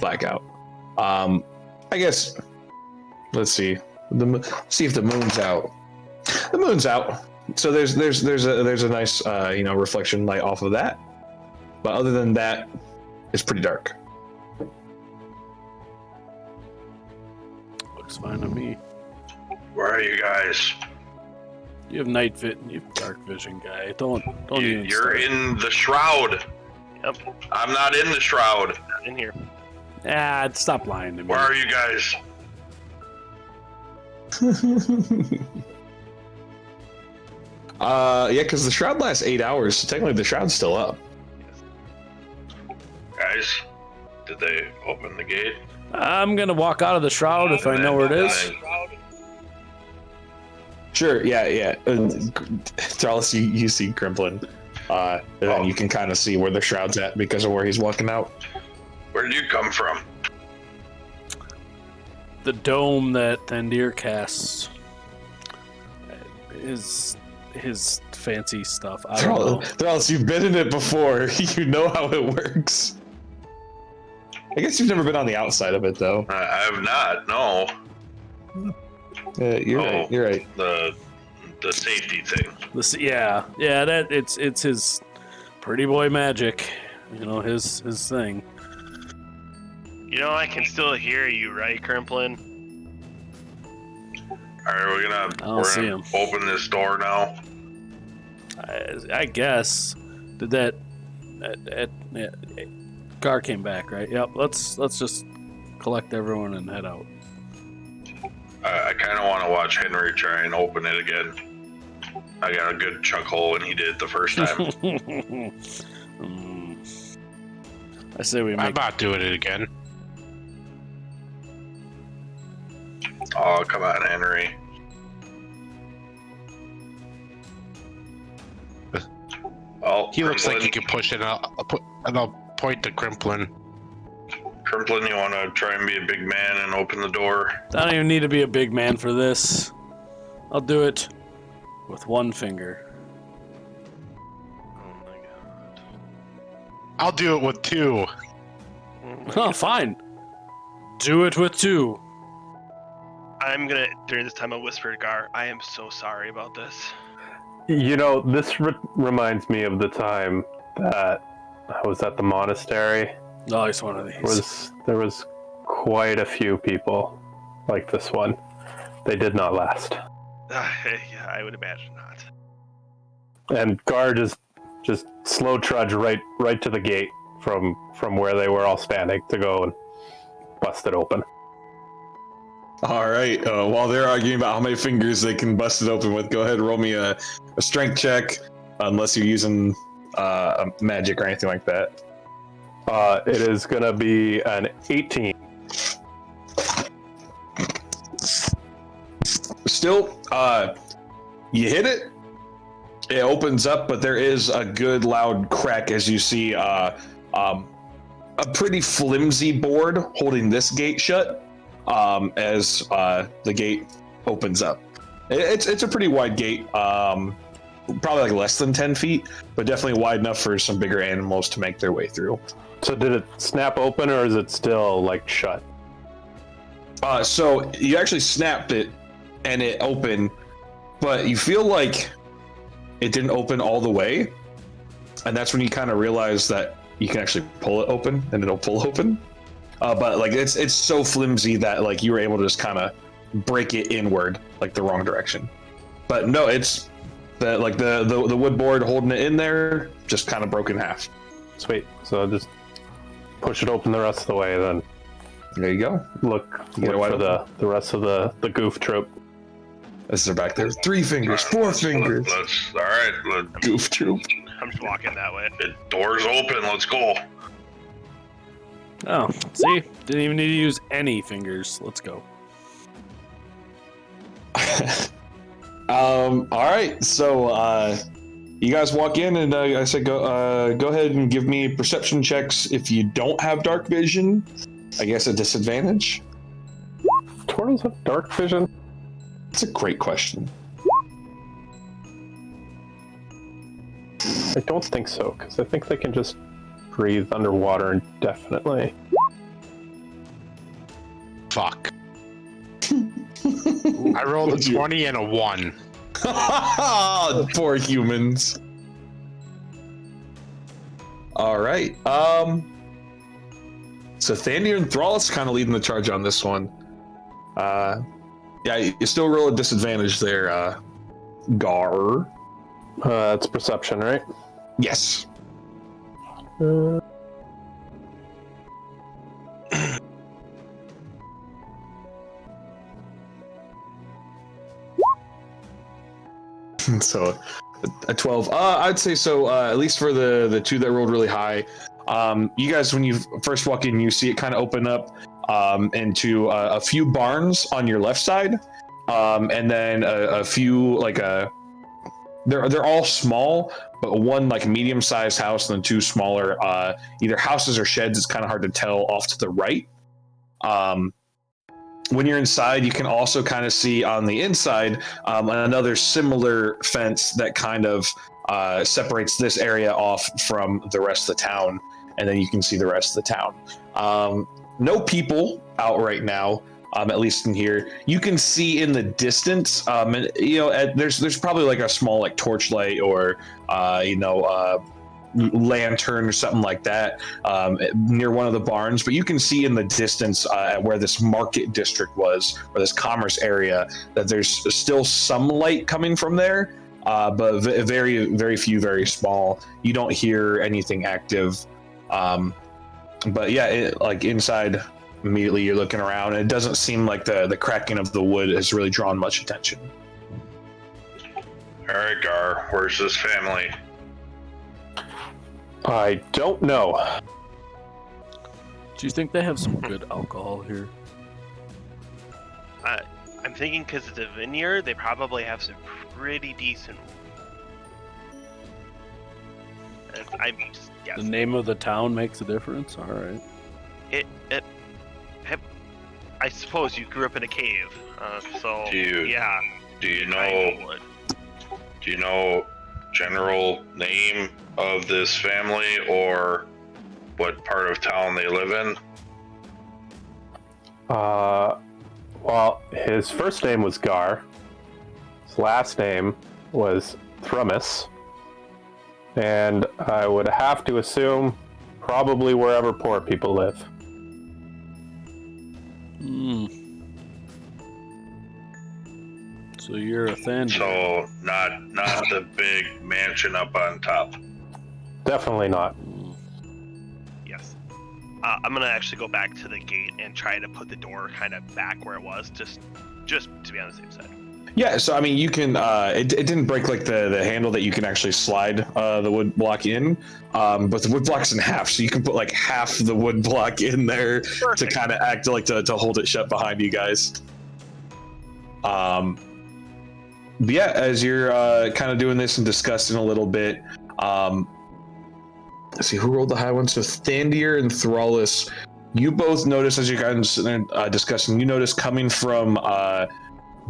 blackout. I guess. Let's see. See if the moon's out. The moon's out. So there's a nice reflection light off of that. But other than that, it's pretty dark. Looks fine to me. Where are you guys? You have night fit and you have dark vision, guy. Don't even. You're start. in the shroud. Yep. I'm not in the shroud. In here. Stop lying to me. Where are you guys? Yeah, because the shroud lasts 8 hours, so technically the shroud's still up. Guys, did they open the gate? I'm gonna walk out of the shroud if I know where it is. Sure, yeah. Charles, you see Grimplin. And then you can kind of see where the shroud's at because of where he's walking out. Where did you come from? The dome that Thandir casts. His fancy stuff. I don't know. Charles, you've been in it before. You know how it works. I guess you've never been on the outside of it, though. I have not. No. You're right. You're right. The safety thing. Yeah. That it's his pretty boy magic. You know, his thing. You know, I can still hear you, right, Crimplin? All right, we're gonna open this door now. I guess. Did that? Gar came back, right? Yep. Let's just collect everyone and head out. I kind of want to watch Henry try and open it again. I got a good chuckle when he did it the first time. I say we make. I'm not doing it again. Oh, come on, Henry. Well, He looks like he can push it out, and I'll point to Crimplin. Crimplin, you want to try and be a big man and open the door? I don't even need to be a big man for this. I'll do it with one finger. Oh my god. I'll do it with 2. Oh, fine. Do it with 2. I'm gonna, during this time, I'll whisper to Gar, I am so sorry about this. You know, this reminds me of the time that I was at the monastery. Oh, it's one of these. There was quite a few people like this one. They did not last. Yeah, I would imagine not. And Gar just slow trudge right to the gate from where they were all standing to go and bust it open. All right. While they're arguing about how many fingers they can bust it open with, go ahead and roll me a strength check, unless you're using magic or anything like that. It is going to be an 18. Still, you hit it. It opens up, but there is a good loud crack as you see a pretty flimsy board holding this gate shut. As the gate opens up, it's a pretty wide gate. Probably like less than 10 feet, but definitely wide enough for some bigger animals to make their way through. So did it snap open or is it still like shut? So you actually snapped it and it opened, but you feel like it didn't open all the way. And that's when you kind of realize that you can actually pull it open and it'll pull open. But like it's so flimsy that like you were able to just kind of break it inward, like the wrong direction. But no, it's the wood board holding it in there just kind of broke in half. Sweet. So just push it open the rest of the way, then there you go. Look for the rest of the goof troop. As they're back there, 3 fingers, 4 fingers. All right. Goof troop. I'm just walking that way. The door's open. Let's go. Oh, see? Didn't even need to use any fingers. Let's go. All right. So you guys walk in, and I said go ahead and give me perception checks if you don't have dark vision. I guess a disadvantage. Turtles have dark vision? That's a great question. I don't think so, because I think they can just breathe underwater indefinitely. Fuck. I rolled a 20 and a 1. Poor humans. All right. So Thandir and Thrallus kind of leading the charge on this one. Yeah, you still roll a disadvantage there, Gar. It's perception, right? Yes. So a 12. I'd say so, at least for the two that rolled really high. You guys, when you first walk in, you see it kind of open up into a few barns on your left side, and then a few they're all small, but one like medium-sized house and then two smaller either houses or sheds. It's kind of hard to tell off to the right. When you're inside, you can also kind of see on the inside another similar fence that kind of separates this area off from the rest of the town, and then you can see the rest of the town. No people out right now, at least in here. You can see in the distance, and there's probably like a small like torchlight or lantern or something like that near one of the barns, but you can see in the distance at where this market district was, or this commerce area, that there's still some light coming from there, but very, very few, very small. You don't hear anything active, but yeah, like inside, immediately you're looking around, and it doesn't seem like the cracking of the wood has really drawn much attention. All right, Gar, where's this family? I don't know. Do you think they have some good alcohol here? I'm thinking because it's a vineyard, they probably have some pretty decent. I'm just The guessing. name of the town makes a difference. All right. I suppose you grew up in a cave, so yeah. Do you I know? would. Do you know general name of this family or what part of town they live in? Well, his first name was Gar. His last name was Thrumis. And I would have to assume probably wherever poor people live. So you're a Thandir. So not the big mansion up on top. Definitely not. Yes. I'm gonna actually go back to the gate and try to put the door kind of back where it was, just to be on the safe side. Yeah, so I mean, you can. It didn't break like the handle that you can actually slide the wood block in, but the wood block's in half, so you can put like half the wood block in there to kind of act like to hold it shut behind you guys. But yeah, as you're kind of doing this and discussing a little bit, let's see who rolled the high one. So Thandir and Thrallus, you both notice as you guys discussing. You notice coming from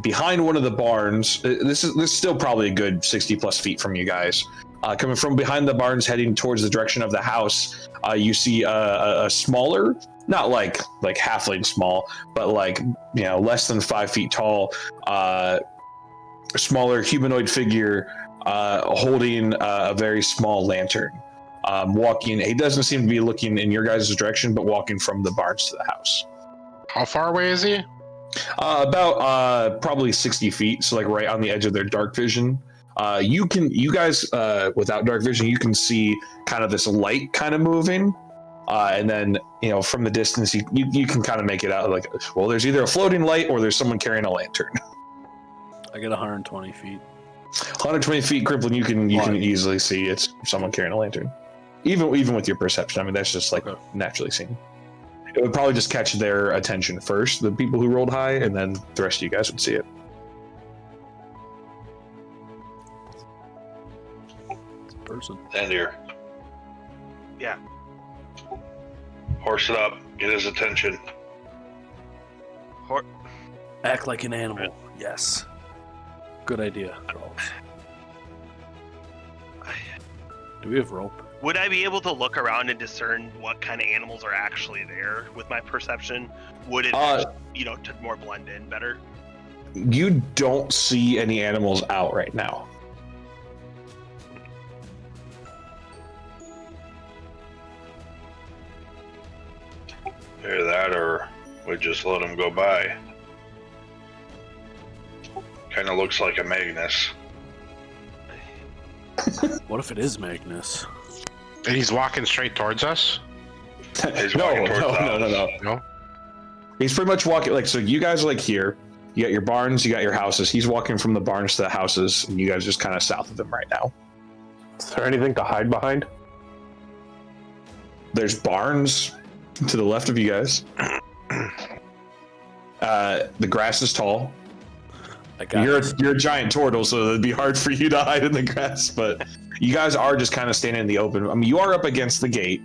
behind one of the barns. This is still probably a good 60 plus feet from you guys. Coming from behind the barns, heading towards the direction of the house, you see a smaller, not like halfling small, but like less than 5 feet tall, smaller humanoid figure holding a very small lantern. Walking, he doesn't seem to be looking in your guys' direction, but walking from the barns to the house. How far away is he? About probably 60 feet, so like right on the edge of their dark vision. You guys without dark vision, you can see kind of this light kind of moving, and then from the distance you can kind of make it out like, well, there's either a floating light or there's someone carrying a lantern. I get 120 feet. 120 feet, Crippling, you can easily see it's someone carrying a lantern, even with your perception. I mean, that's just like naturally seen. It would probably just catch their attention first, the people who rolled high, and then the rest of you guys would see it. It's a person. Thandir, Yeah. horse it up, get his attention. Act like an animal. Yes. Good idea. Do we have rope? Would I be able to look around and discern what kind of animals are actually there with my perception? Would it, to more blend in better? You don't see any animals out right now. Either that, or we just let them go by. Kind of looks like a Magnus. What if it is Magnus? And he's walking straight towards us? He's No, walking towards the no. house. No? He's pretty much walking like, so you guys are like here. You got your barns, you got your houses. He's walking from the barns to the houses, and you guys are just kind of south of him right now. Is there anything to hide behind? There's barns to the left of you guys. The grass is tall. You're a giant turtle, so it'd be hard for you to hide in the grass. But you guys are just kind of standing in the open. I mean, you are up against the gate.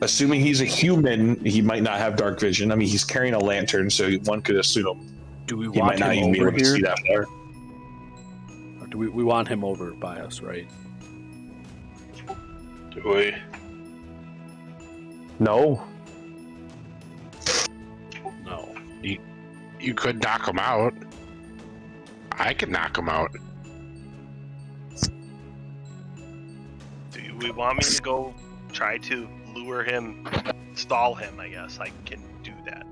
Assuming he's a human, he might not have dark vision. I mean, he's carrying a lantern, so one could assume Do we he might want not even him be over able to see here? that far. Or do we want him over by us, right? Do we? No. No. You could knock him out. I could knock him out. Do we want me to go try to lure him, stall him? I guess I can do that.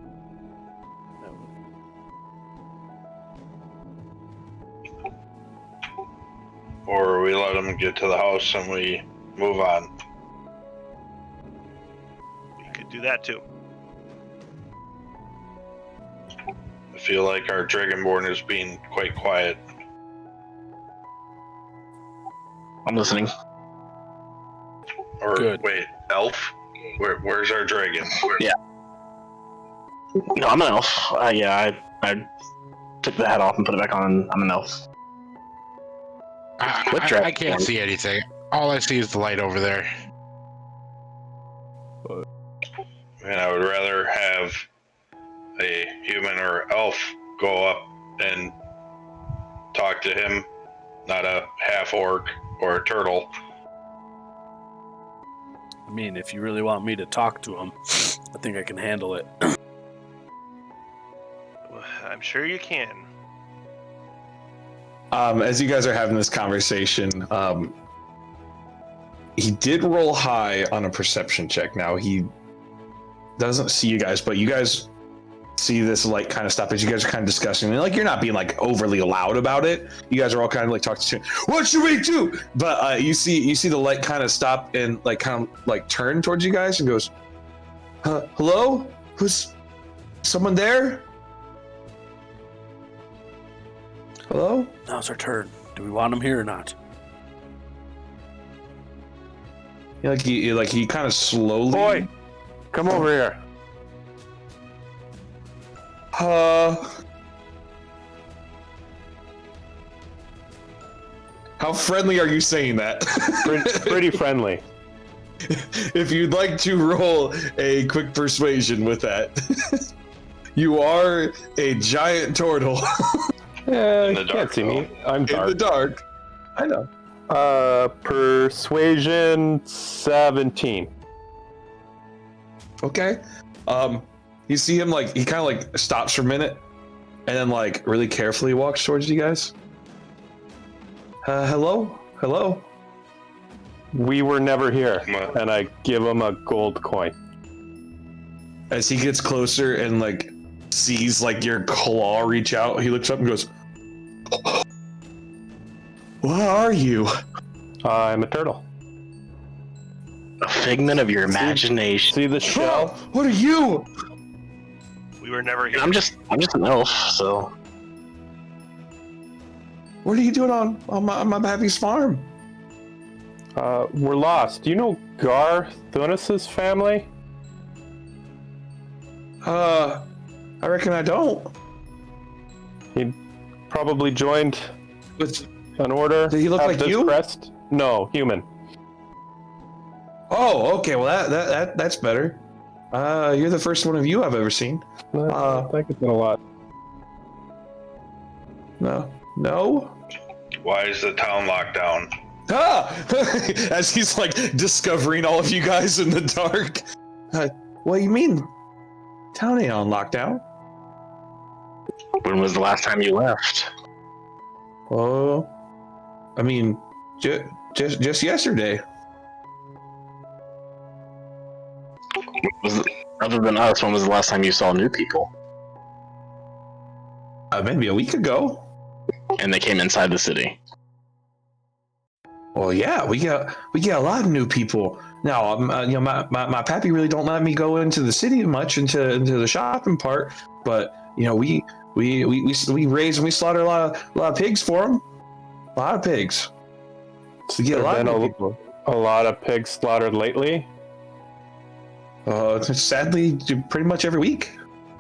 Or we let him get to the house and we move on. We could do that too. I feel like our Dragonborn is being quite quiet. I'm listening. Or Good. wait, elf? Where's our dragon? No, I'm an elf. I took the hat off and put it back on. I'm an elf. What I dragon? can't see anything. All I see is the light over there. And I would rather have a human or elf go up and talk to him, not a half orc or a turtle. I mean, if you really want me to talk to him, I think I can handle it. I'm sure you can. As you guys are having this conversation, he did roll high on a perception check. Now he doesn't see you guys, but you guys see this light kind of stop as you guys are kind of discussing. And like, you're not being like overly loud about it. You guys are all kind of like talking to, what should we do? But you see the light kind of stop and like kind of like turn towards you guys and goes, hello? Who's someone there? Hello? Now it's our turn. Do we want him here or not? He kind of slowly. Boy, come over here. How friendly are you saying that? Pretty friendly. If you'd like to roll a quick persuasion with that. You are a giant turtle Yeah, In the you dark, can't see me. I'm in dark. the dark. I know. Persuasion 17. Okay. You see him like he kind of like stops for a minute, and then like really carefully walks towards you guys. Hello. We were never here. What? And I give him a gold coin. As he gets closer and like sees like your claw reach out, he looks up and goes, "What are you?" I'm a turtle. A figment of your imagination. See the shell? What are you? We were never here. I'm just an elf, so What are you doing on my baby's farm? We're lost. Do you know Gar Thunis's family? I reckon I don't. He probably joined But an order. Did he look at like this you? crest? No, human. oh, okay. Well, that's better. You're the first one of you I've ever seen. I think it's been a lot. No. Why is the town locked down? Ah! As he's like discovering all of you guys in the dark. What do you mean? Town ain't on lockdown. When was the last time you left? Oh, I mean, just yesterday. Other than us, when was the last time you saw new people? Maybe a week ago. And they came inside the city. Well, yeah, we get a lot of new people now. You know, my pappy really don't let me go into the city much, into the shopping part. But you know, we raise and we slaughter a lot of pigs for them. A lot of pigs. So we get a lot of new people. A lot of pigs slaughtered lately. Sadly, pretty much every week.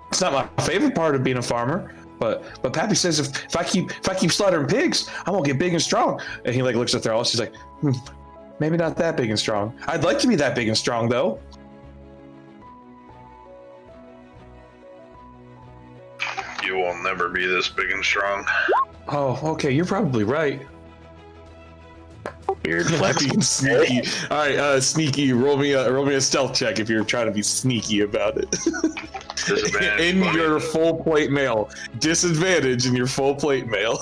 It's not my favorite part of being a farmer. But Pappy says if I keep slaughtering pigs, I'm gonna get big and strong. And he like looks at Thrall. She's like, maybe not that big and strong. I'd like to be that big and strong though. You will never be this big and strong. Oh, okay, you're probably right. Weird flex. Being sneaky. All right, sneaky. Roll me a stealth check if you're trying to be sneaky about it. In your full plate mail. Disadvantage in your full plate mail.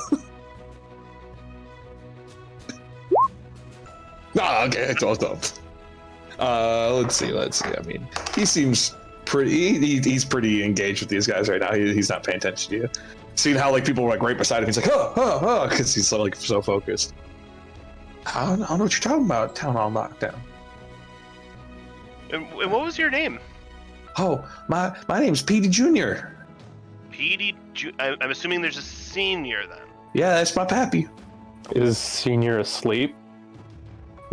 Okay, I told them. Let's see. I mean, he seems pretty. He's pretty engaged with these guys right now. He's not paying attention to you. Seeing how like people were like right beside him, he's like, because he's like so focused. I don't know what you're talking about. Town on lockdown. And what was your name? Oh, my name's Petey Jr. Petey. I'm assuming there's a senior then. Yeah, that's my pappy. Is Senior asleep?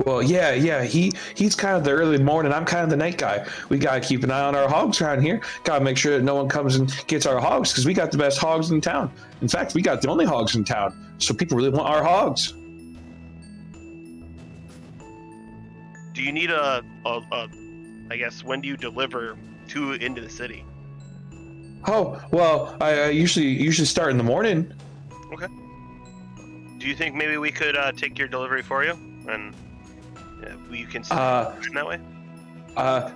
Well, yeah. He's kind of the early morning. I'm kind of the night guy. We gotta keep an eye on our hogs around here. Gotta make sure that no one comes and gets our hogs because we got the best hogs in town. In fact, we got the only hogs in town. So people really want our hogs. Do you need I guess, when do you deliver into the city? Oh, well, I usually start in the morning. Okay. Do you think maybe we could take your delivery for you, and you can send it that way?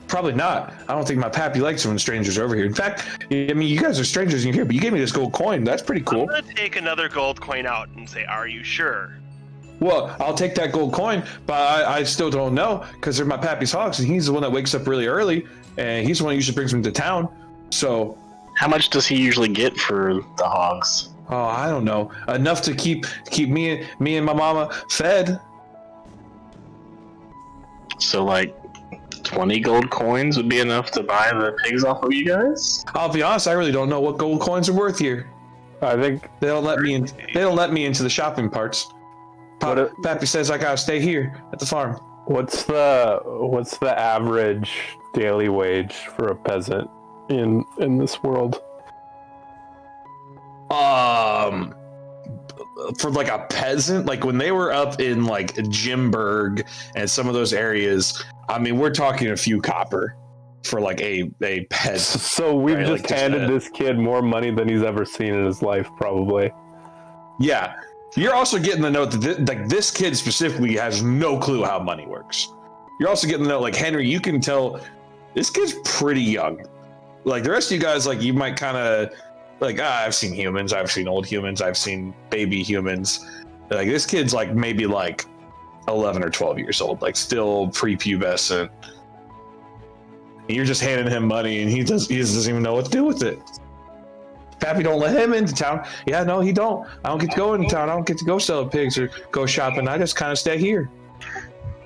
Probably not. I don't think my pappy likes when strangers are over here. In fact, I mean, you guys are strangers and you're here, but you gave me this gold coin. That's pretty cool. I'm gonna take another gold coin out and say, "Are you sure?" Well, I'll take that gold coin, but I still don't know because they're my pappy's hogs, and he's the one that wakes up really early, and he's the one who usually brings me to town. So, how much does he usually get for the hogs? Oh, I don't know. Enough to keep me and my mama fed. So, like, 20 gold coins would be enough to buy the pigs off of you guys? I'll be honest, I really don't know what gold coins are worth here. I think they don't let me in. They don't let me into the shopping parts. Pappy says I gotta stay here at the farm. What's the average daily wage for a peasant in this world? For like a peasant, like when they were up in like Jimburg and some of those areas, I mean, we're talking a few copper for like a peasant. So we've right? just like handed this kid more money than he's ever seen in his life, probably. Yeah. You're also getting the note that this kid specifically has no clue how money works. You're also getting the note, like, Henry, you can tell this kid's pretty young. Like, the rest of you guys, like, you might kind of, like, I've seen humans, I've seen old humans, I've seen baby humans. Like, this kid's, like, maybe, like, 11 or 12 years old, like, still prepubescent. And you're just handing him money, and he doesn't even know what to do with it. Pappy don't let him into town. Yeah, no, he don't. I don't get to go into town. I don't get to go sell pigs or go shopping. I just kind of stay here.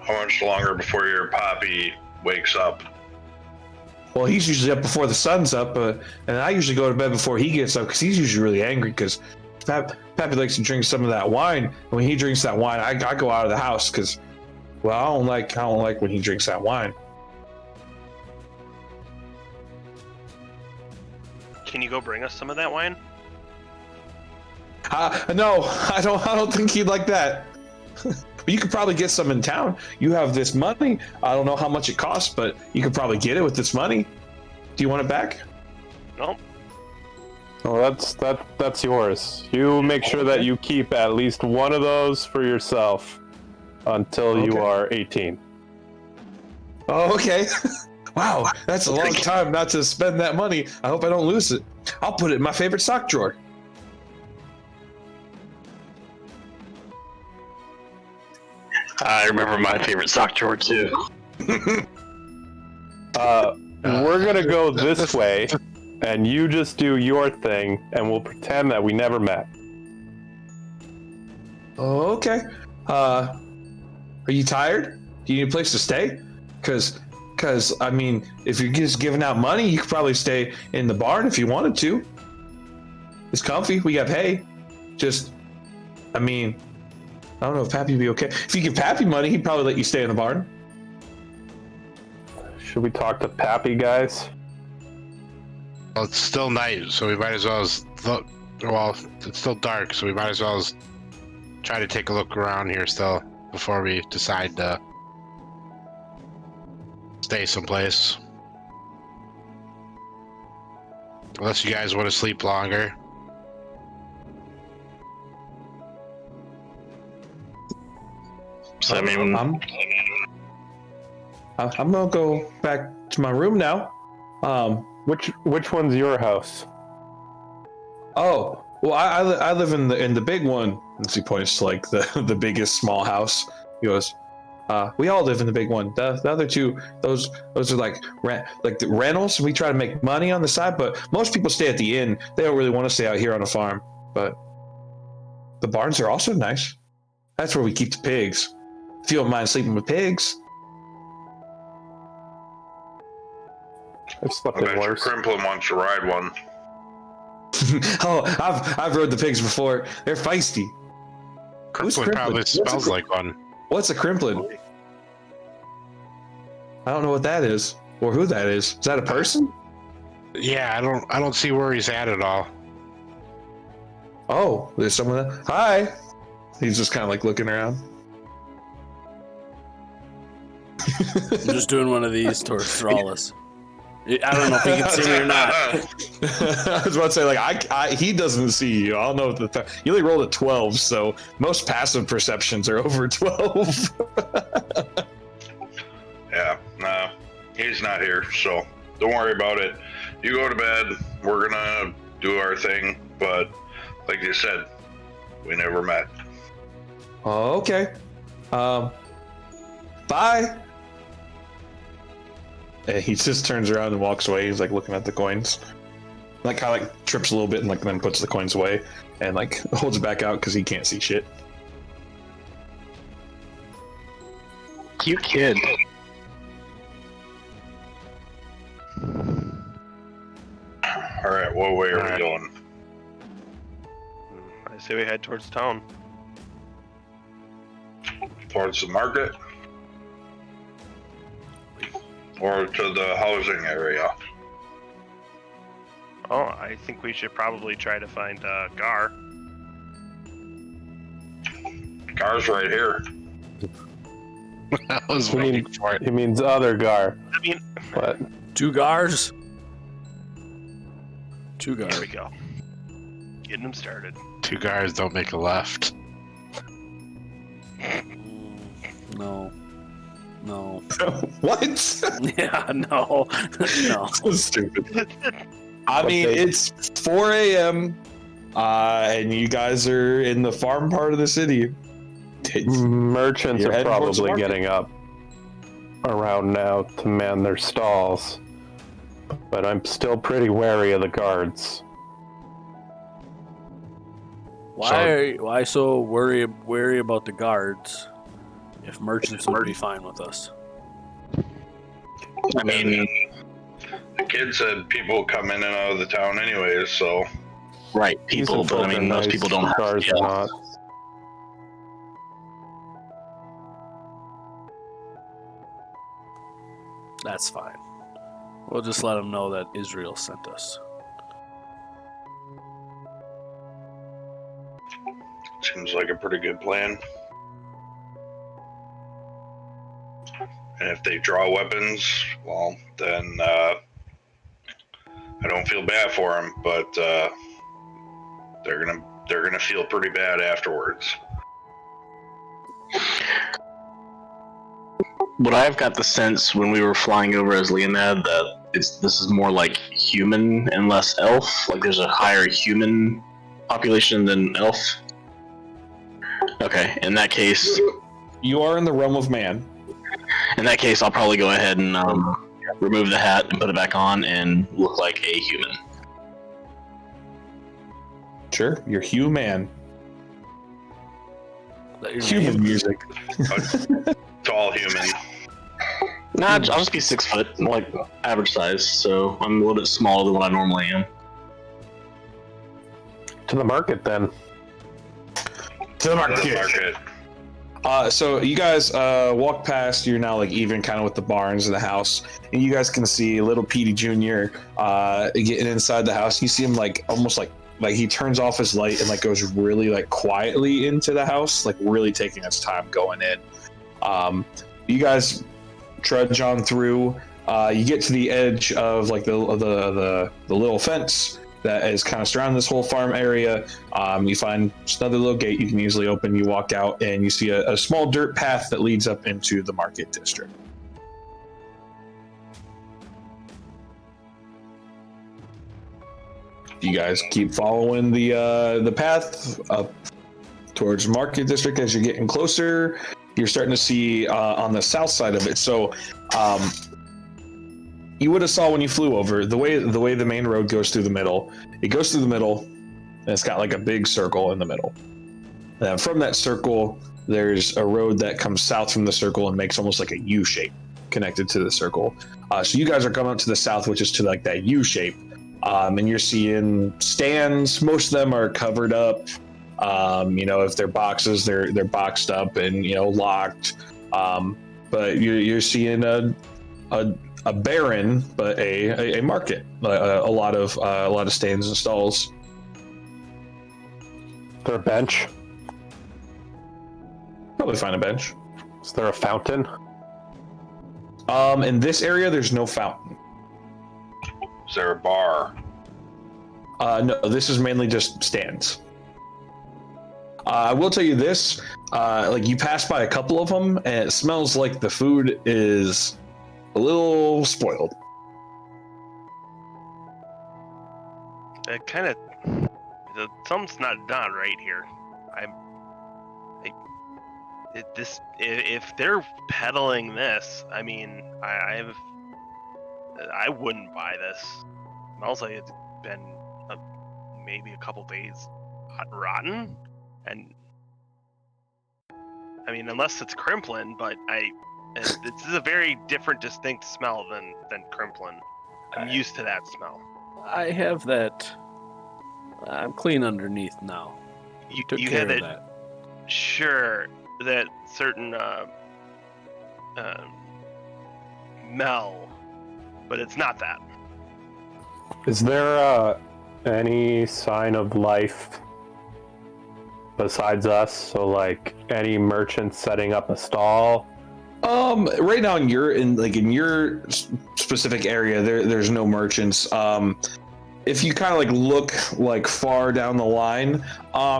How much longer before your Poppy wakes up? Well, he's usually up before the sun's up, and I usually go to bed before he gets up because he's usually really angry because Pappy likes to drink some of that wine. And when he drinks that wine, I go out of the house because, well, I don't like when he drinks that wine. Can you go bring us some of that wine? No, I don't think he'd like that. But you could probably get some in town. You have this money. I don't know how much it costs, but you could probably get it with this money. Do you want it back? No. Well, that's yours. You make sure that you keep at least one of those for yourself. until you Okay. are 18. Oh, okay. Wow, that's a long time not to spend that money. I hope I don't lose it. I'll put it in my favorite sock drawer. I remember my favorite sock drawer too. We're gonna go this way, and you just do your thing, and we'll pretend that we never met. Oh, okay. Are you tired? Do you need a place to stay? Cause I mean, if you're just giving out money, you could probably stay in the barn if you wanted to. It's comfy. We got hay. Just, I mean, I don't know if Pappy would be okay. If you give Pappy money, he'd probably let you stay in the barn. Should we talk to Pappy, guys? Well, it's still night, so we might as well well, it's still dark, so we might as well try to take a look around here still before we decide to stay someplace. Unless you guys want to sleep longer. So I mean, I'm gonna go back to my room now. Which one's your house? Oh, well, I live in the big one. And he points to like the biggest small house. He goes, we all live in the big one. The other two, those are like the rentals. We try to make money on the side, but most people stay at the inn. They don't really want to stay out here on a farm. But the barns are also nice. That's where we keep the pigs. If you don't mind sleeping with pigs. I've slept I in bet your worse. Crimplin wants to ride one. Oh, I've rode the pigs before. They're feisty. Who's Crimplin probably Crimplin? What's smells a- like one. What's a Crimplin? I don't know what that is, or who that is. Is that a person? Yeah, I don't see where he's at all. Oh, there's someone. Hi. He's just kind of like looking around. I'm just doing one of these towards Thrallus. I don't know if he can see me or not. I was about to say, like, he doesn't see you. I don't know what you only rolled a 12, so most passive perceptions are over 12. Yeah, no, he's not here, so don't worry about it. You go to bed. We're gonna do our thing, but like you said, we never met. Oh, okay. Bye. And he just turns around and walks away. He's like looking at the coins, like kind of like trips a little bit and like then puts the coins away and like holds it back out because he can't see shit. cute kid. All right, what way are we going? I say we head towards town. Towards the market? Or to the housing area? Oh, I think we should probably try to find Gar. Car's right here. I was waiting for it. He means other Gar, I mean, but Two Gars. Two there Gars. we go. Getting them started. Two guys don't make a left. No. No. What? Yeah, no. No. So stupid. I But mean, they- it's 4 a.m. And you guys are in the farm part of the city. merchants You're are heading towards the probably market. getting up around now to man their stalls. But I'm still pretty wary of the guards. Why so wary about the guards if merchants would be fine with us? I mean, The kid said people come in and out of the town anyways, so right, people, Decent but I folk mean, are most nice, people don't have. guards Yeah. are not. That's fine. We'll just let them know that Israel sent us. seems like a pretty good plan. And if they draw weapons, well, then I don't feel bad for them, but they're gonna feel pretty bad afterwards. Would I have got the sense when we were flying over as Leonad that this is more like human and less elf? Like there's a higher human population than elf? Okay, in that case... You are in the realm of man. In that case, I'll probably go ahead and remove the hat and put it back on and look like a human. Sure, you're human. Your Human name? music. Tall human. Nah, I'll just be 6 foot, like average size, so I'm a little bit smaller than what I normally am. To the market, then. To the Market. So you guys walk past. You're now like even kind of with the barns and the house, and you guys can see little Petey Jr. Getting inside the house. You see him like almost like he turns off his light and like goes really like quietly into the house, like really taking his time going in. You guys trudge on through. You get to the edge of like the little fence that is kind of surrounding this whole farm area. You find just another little gate you can easily open. You walk out and you see a small dirt path that leads up into the market district. You guys keep following the path up towards market district. As you're getting closer, you're starting to see on the south side of it. So you would have saw when you flew over the way the main road goes through the middle. It goes through the middle, and it's got like a big circle in the middle. And from that circle, there's a road that comes south from the circle and makes almost like a U shape connected to the circle. So you guys are coming up to the south, which is to like that U shape. And you're seeing stands. Most of them are covered up. If they're boxes, they're boxed up and locked. But you're seeing a barren, but a market. A lot of stands and stalls. Is there a bench? Probably find a bench. Is there a fountain? In this area, there's no fountain. Is there a bar? No, this is mainly just stands. I will tell you this, like you pass by a couple of them and it smells like the food is a little spoiled. It kind of... Something's not right here. If they're peddling this, I mean, I wouldn't buy this. It smells like it's been maybe a couple days rotten, and I mean, unless it's Crimplin, but this is a very different, distinct smell than Crimplin. I'm used to that smell. I have that. I'm clean underneath now. You Took care of that. Sure, that certain Mel, but it's not that. Is there any sign of life besides us? So, like, any merchants setting up a stall? Right now in your specific area, there's no merchants. If you kind of like look like far down the line,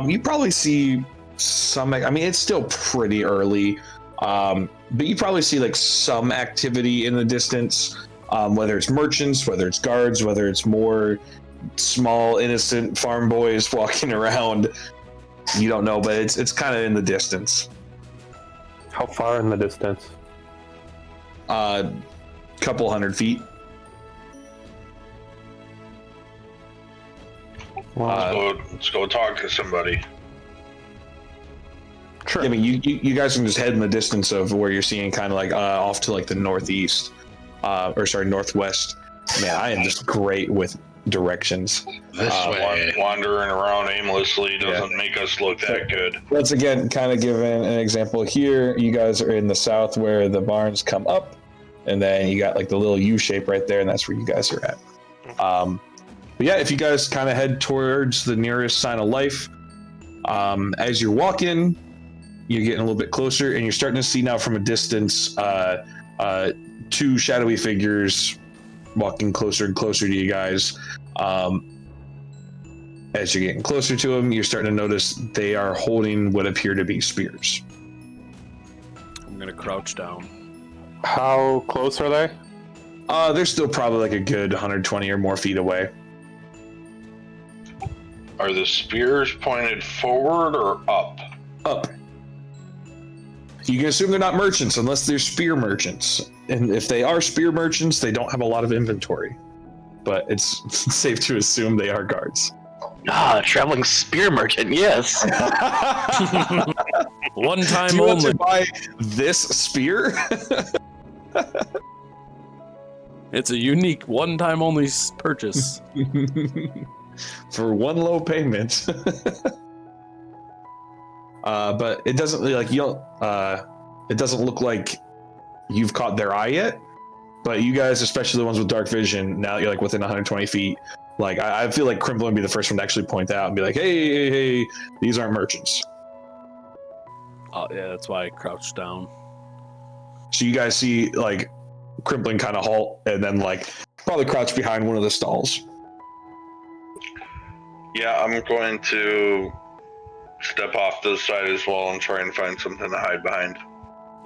you probably see some. I mean, it's still pretty early, but you probably see like some activity in the distance. Whether it's merchants, whether it's guards, whether it's more small innocent farm boys walking around, you don't know, but it's kind of in the distance. How far in the distance? Couple 100 feet. Let's go talk to somebody. Sure. I mean, you guys can just head in the distance of where you're seeing kind of like off to like the northeast, northwest. Man, I am just great with directions. This way. Wandering around aimlessly doesn't make us look that good. Once again, kind of giving an example here, you guys are in the south where the barns come up, and then you got like the little U shape right there, and that's where you guys are at. But yeah, if you guys kind of head towards the nearest sign of life, as you're walking, you're getting a little bit closer, and you're starting to see now from a distance two shadowy figures walking closer and closer to you guys. As you're getting closer to them, you're starting to notice they are holding what appear to be spears. I'm gonna crouch down. How close are they? They're still probably like a good 120 or more feet away. Are the spears pointed forward or up? Up. You can assume they're not merchants unless they're spear merchants. And if they are spear merchants, they don't have a lot of inventory. But it's safe to assume they are guards. Ah, traveling spear merchant, yes. One time Do you want only. to buy this spear? It's a unique one-time only purchase. For one low payment. But it doesn't really like it doesn't look like you've caught their eye yet. But you guys, especially the ones with dark vision, now that you're like within 120 feet, like I feel like Crimplin would be the first one to actually point out and be like, hey, these aren't merchants. Oh yeah, that's why I crouched down. So you guys see like Crimplin kind of halt and then like probably crouch behind one of the stalls. Yeah, I'm going to step off to the side as well and try and find something to hide behind.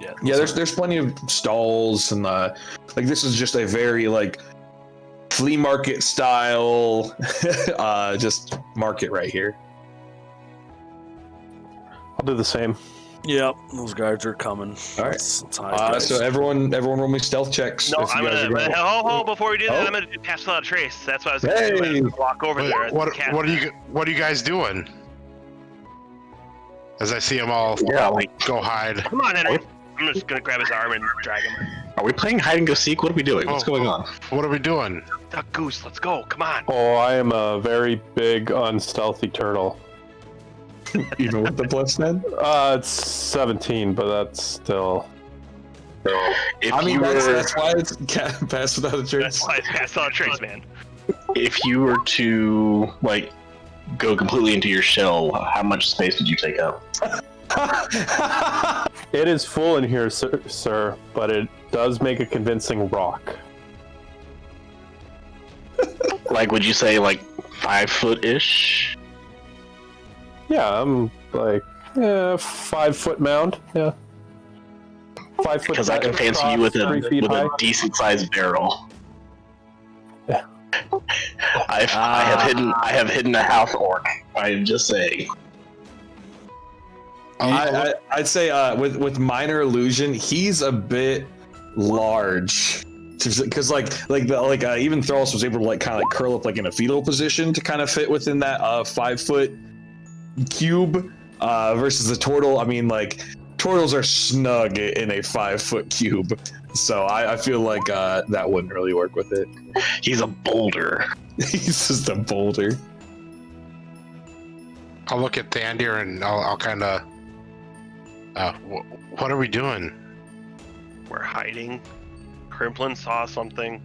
Yeah, there's plenty of stalls and like this is just a very like flea market style just market right here. I'll do the same. Yep, those guards are coming. All right. Let's hide, guys. So everyone roll me stealth checks. No, if you I'm guys are gonna. Hold, before we do that, Oh. I'm gonna pass without a trace. That's what I was gonna do. Hey! Walk over there. What are you guys doing? As I see them all go hide. Come on, Henry. I'm just gonna grab his arm and drag him. Are we playing hide and go seek? What are we doing? What's going on? What are we doing? Duck goose, let's go. Come on. Oh, I am a very big, unstealthy turtle. Even with the plus 10? It's 17, but that's still... If I mean, you were, that's why it's passed without a trace. That's why I passed without a trace, man. if you were to like go completely into your shell, how much space would you take up? It is full in here, sir, but it does make a convincing rock. Like, would you say like 5 foot-ish? Yeah, I'm like 5 foot mound. Yeah, 5 foot. Because I can fancy you with 3 feet high. a decent sized barrel. Yeah. I have hidden a house orc. I am just saying. I'd say with minor illusion, he's a bit large. Because even Thrallus was able to like kind of like curl up like in a fetal position to kind of fit within that 5 foot cube versus the turtle. I mean, like turtles are snug in a 5 foot cube, so I feel like that wouldn't really work with it. He's a boulder. He's just a boulder. I'll look at Thandir and I'll kind of. What are we doing? We're hiding. Crimplin saw something.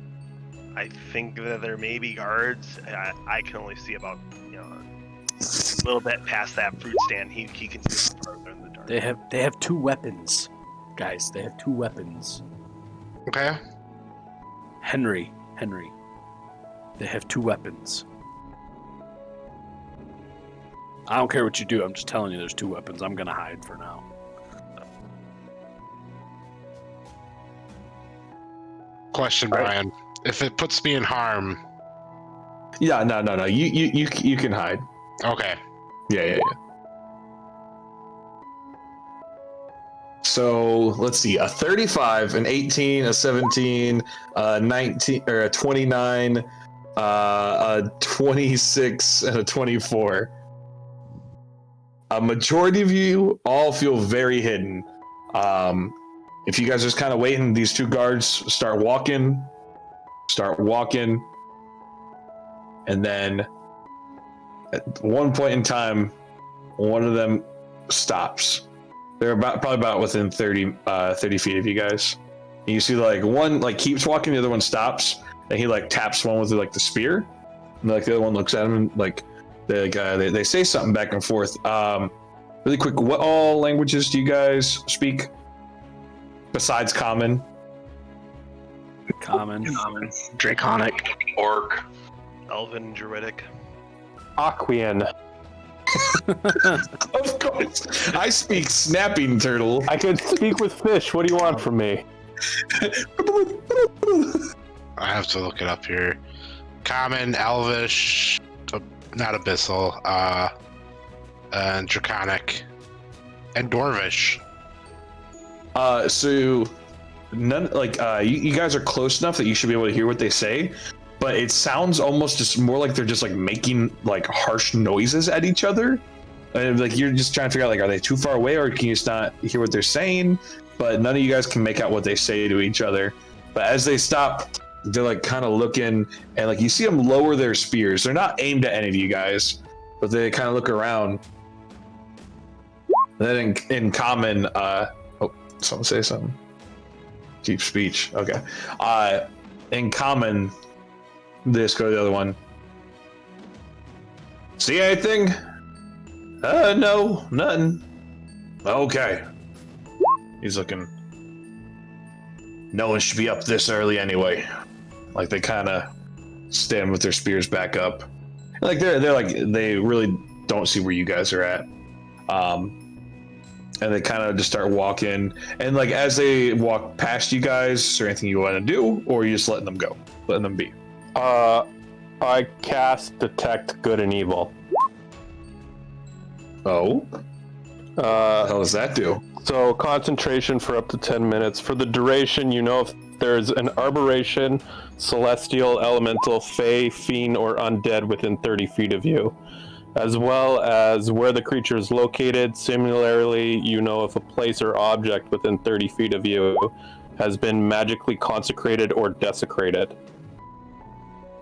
I think that there may be guards. I can only see about a little bit past that fruit stand. He can see further in the dark. They have 2 weapons, guys. They have 2 weapons. Okay. Henry. They have 2 weapons. I don't care what you do. I'm just telling you, there's 2 weapons. I'm gonna hide for now. Question, Brian. If it puts me in harm. Yeah, no. You can hide. Okay. Yeah. So let's see, a 35, an 18, a 17, a 19, or a 29, a 26, and a 24. A majority of you all feel very hidden. If you guys are just kind of waiting, these 2 guards start walking, and then at one point in time, one of them stops. They're probably about within 30 feet of you guys. And you see like one like keeps walking, the other one stops, and he like taps one with like the spear, and like the other one looks at him and like they say something back and forth. Really quick, what all languages do you guys speak besides Common? Common. Draconic. Orc. Elven, Druidic. Aquian. Of course, I speak snapping turtle. I could speak with fish. What do you want from me? I have to look it up here. Common, Elvish, not Abyssal, and Draconic, and Dwarvish. So none you guys are close enough that you should be able to hear what they say, but it sounds almost just more like they're just like making like harsh noises at each other. And like you're just trying to figure out like, are they too far away or can you just not hear what they're saying? But none of you guys can make out what they say to each other. But as they stop, they're like kind of looking, and like you see them lower their spears. They're not aimed at any of you guys, but they kind of look around. And then in common, someone say something. Deep speech. Okay. In common, this go to the other one. See anything? No, nothing. Okay. He's looking. No one should be up this early anyway. Like they kind of stand with their spears back up. Like they're like they really don't see where you guys are at. And they kind of just start walking. And like as they walk past you guys, is there anything you want to do, or are you just letting them go, letting them be? I cast Detect Good and Evil. Oh. What the hell does that do? So concentration for up to 10 minutes. For the duration, you know if there's an aberration, celestial, elemental, fey, fiend, or undead within 30 feet of you, as well as where the creature is located. Similarly, you know if a place or object within 30 feet of you has been magically consecrated or desecrated.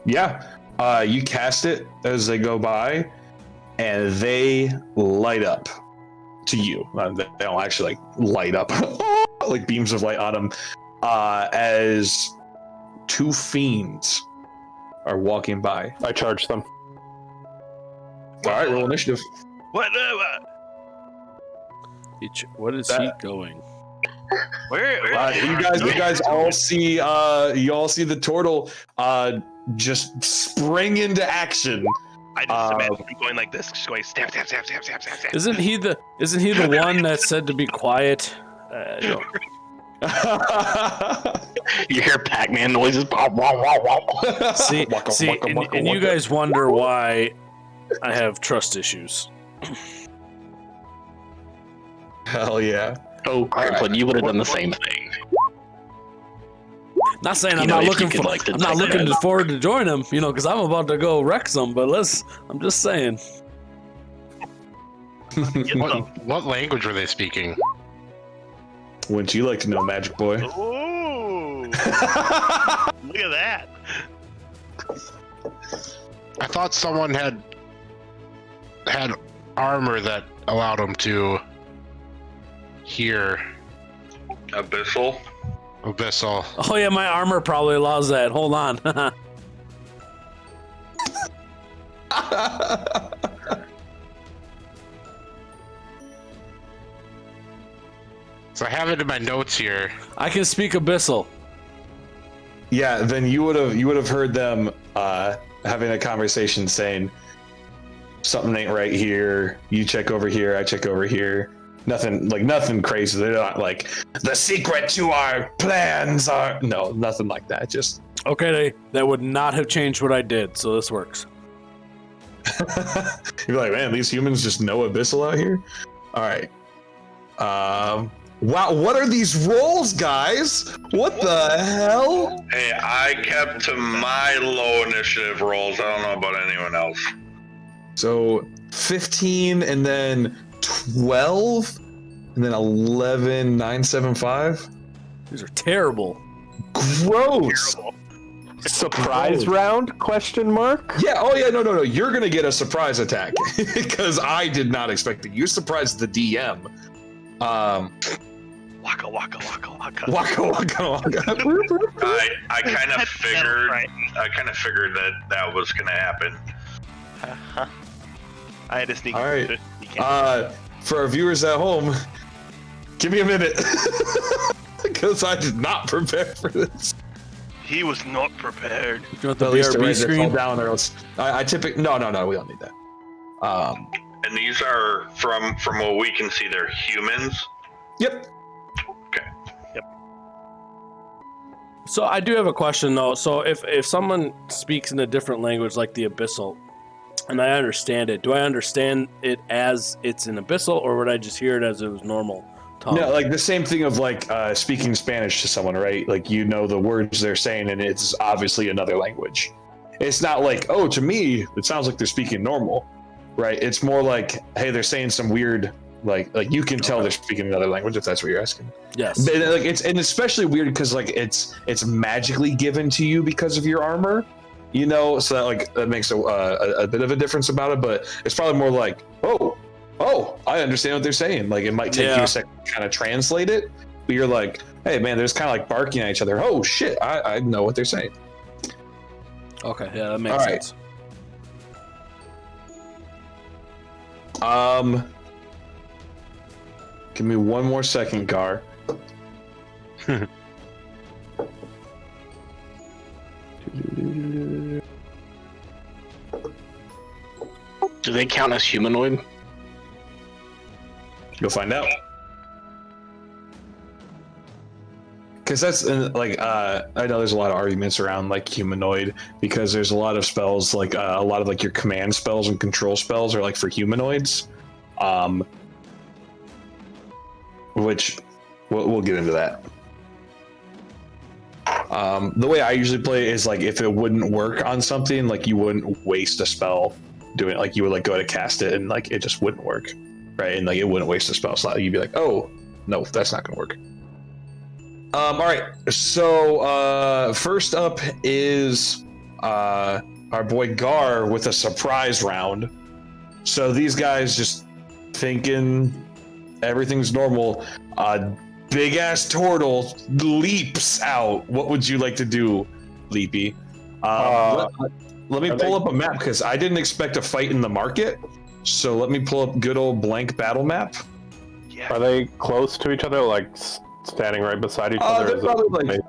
Yeah. You cast it as they go by, and they light up to you. They don't actually like light up like beams of light on them. As two fiends are walking by. I charge them. All right, roll initiative. Whatever. What is he going? Where You guys all see you all see the turtle just spring into action. I just imagine him going like this, just going stab, stab, stab, stab, stab, stab, stab. Isn't he the one that said to be quiet? You hear Pac-Man noises. See, and you guys wonder why I have trust issues. Hell yeah. Oh, Crippin, you would have done the same thing. Not saying I'm know, not if looking you could, for. like, I'm not detect looking that. forward to join him, because I'm about to go wreck some. But I'm just saying. What language were they speaking? Wouldn't you like to know, Magic Boy? Ooh. Look at that. I thought someone had armor that allowed them to hear Abyssal. Abyssal. Oh yeah, my armor probably allows that. Hold on. So I have it in my notes here. I can speak Abyssal. Yeah, then you would have heard them having a conversation saying something ain't right here. You check over here, I check over here. Nothing crazy. They're not like the secret to our plans are nothing like that. Just Okay, that would not have changed what I did, so this works. you're like, man, these humans just know Abyssal out here. All right. Wow, what are these rolls, guys? What the hell? Hey, I kept to my low initiative rolls. I don't know about anyone else. So 15 and then 12 and then 11, 9, 7, 5. These are terrible. Gross. Surprise round? Question mark? Yeah. Oh yeah. No. You're gonna get a surprise attack because I did not expect it. You surprised the DM. Waka waka waka waka. Waka waka waka. I kind of figured. Right. I kind of figured that was gonna happen. I had to sneak. All right. sneak in. For our viewers at home, give me a minute because I did not prepare for this. He was not prepared. Do you want the At least BRB fall screen? down, or else I typically no. We don't need that. And these are from what we can see, they're humans. Yep. Okay. So I do have a question though. So if someone speaks in a different language like the Abyssal, and I understand it, do I understand it as it's an Abyssal, or would I just hear it as it was normal tongue? No, like the same thing of like speaking Spanish to someone, right? Like you know the words they're saying, and it's obviously another language. It's not like, oh, to me, it sounds like they're speaking normal, right? It's more like, hey, they're saying some weird, like you can tell they're speaking another language if that's what you're asking. Yes. But like it's especially weird because like it's magically given to you because of your armor, you know. So that like that makes a bit of a difference about it. But it's probably more like, oh, I understand what they're saying. Like it might take you a second to kind of translate it, but you're like, hey man, they're just kind of like barking at each other. Oh shit, I know what they're saying. Okay, yeah, that makes sense. Give me one more second, Gar. Do they count as humanoid? You'll find out. Because that's like I know there's a lot of arguments around like humanoid because there's a lot of spells like a lot of like your command spells and control spells are like for humanoids, which we'll get into that. The way I usually play is like if it wouldn't work on something, like you wouldn't waste a spell doing it. Like you would like go to cast it and like it just wouldn't work, right? And like it wouldn't waste a spell slot. You'd be like, oh no, that's not gonna work. All right, so first up is our boy Gar with a surprise round. So these guys just thinking everything's normal. Big ass turtle leaps out. What would you like to do, Leapy? Let me pull up a map because I didn't expect a fight in the market. So let me pull up good old blank battle map. Yeah. Are they close to each other, like standing right beside each other? They're probably like,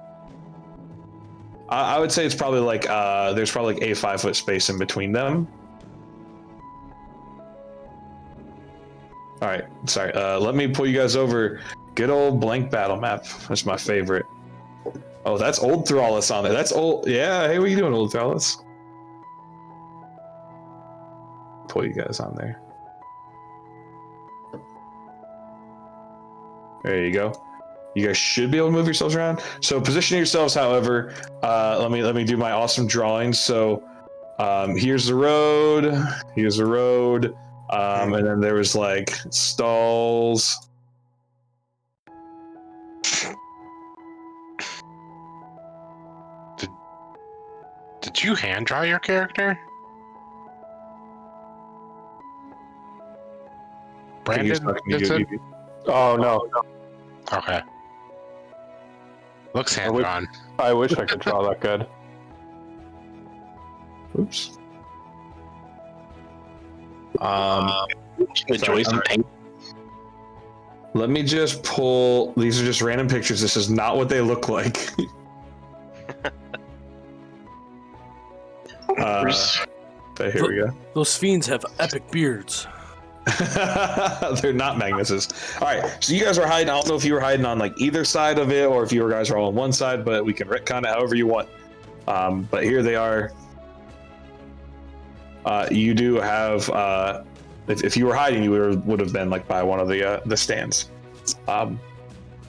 I would say it's probably like there's probably like a 5 foot space in between them. All right, sorry. Let me pull you guys over. Good old blank battle map. That's my favorite. Oh, that's old Thrallus on there. That's old. Yeah. Hey, what are you doing, old Thrallus? Pull you guys on there. There you go. You guys should be able to move yourselves around. So position yourselves, however. Let me do my awesome drawings. So here's the road. Here's the road. And then there was like stalls. Did you hand draw your character? Brandon? Oh no. Okay. Looks hand drawn. I wish I could draw that good. Oops. Enjoy some paint. Let me just pull. These are just random pictures. This is not what they look like. But here we go. Those fiends have epic beards. They're not Magnuses. All right, so you guys were hiding. I don't know if you were hiding on like either side of it, or if you guys are all on one side. But we can retcon it however you want. But here they are. You do have. If you were hiding, you would have been like by one of the stands. But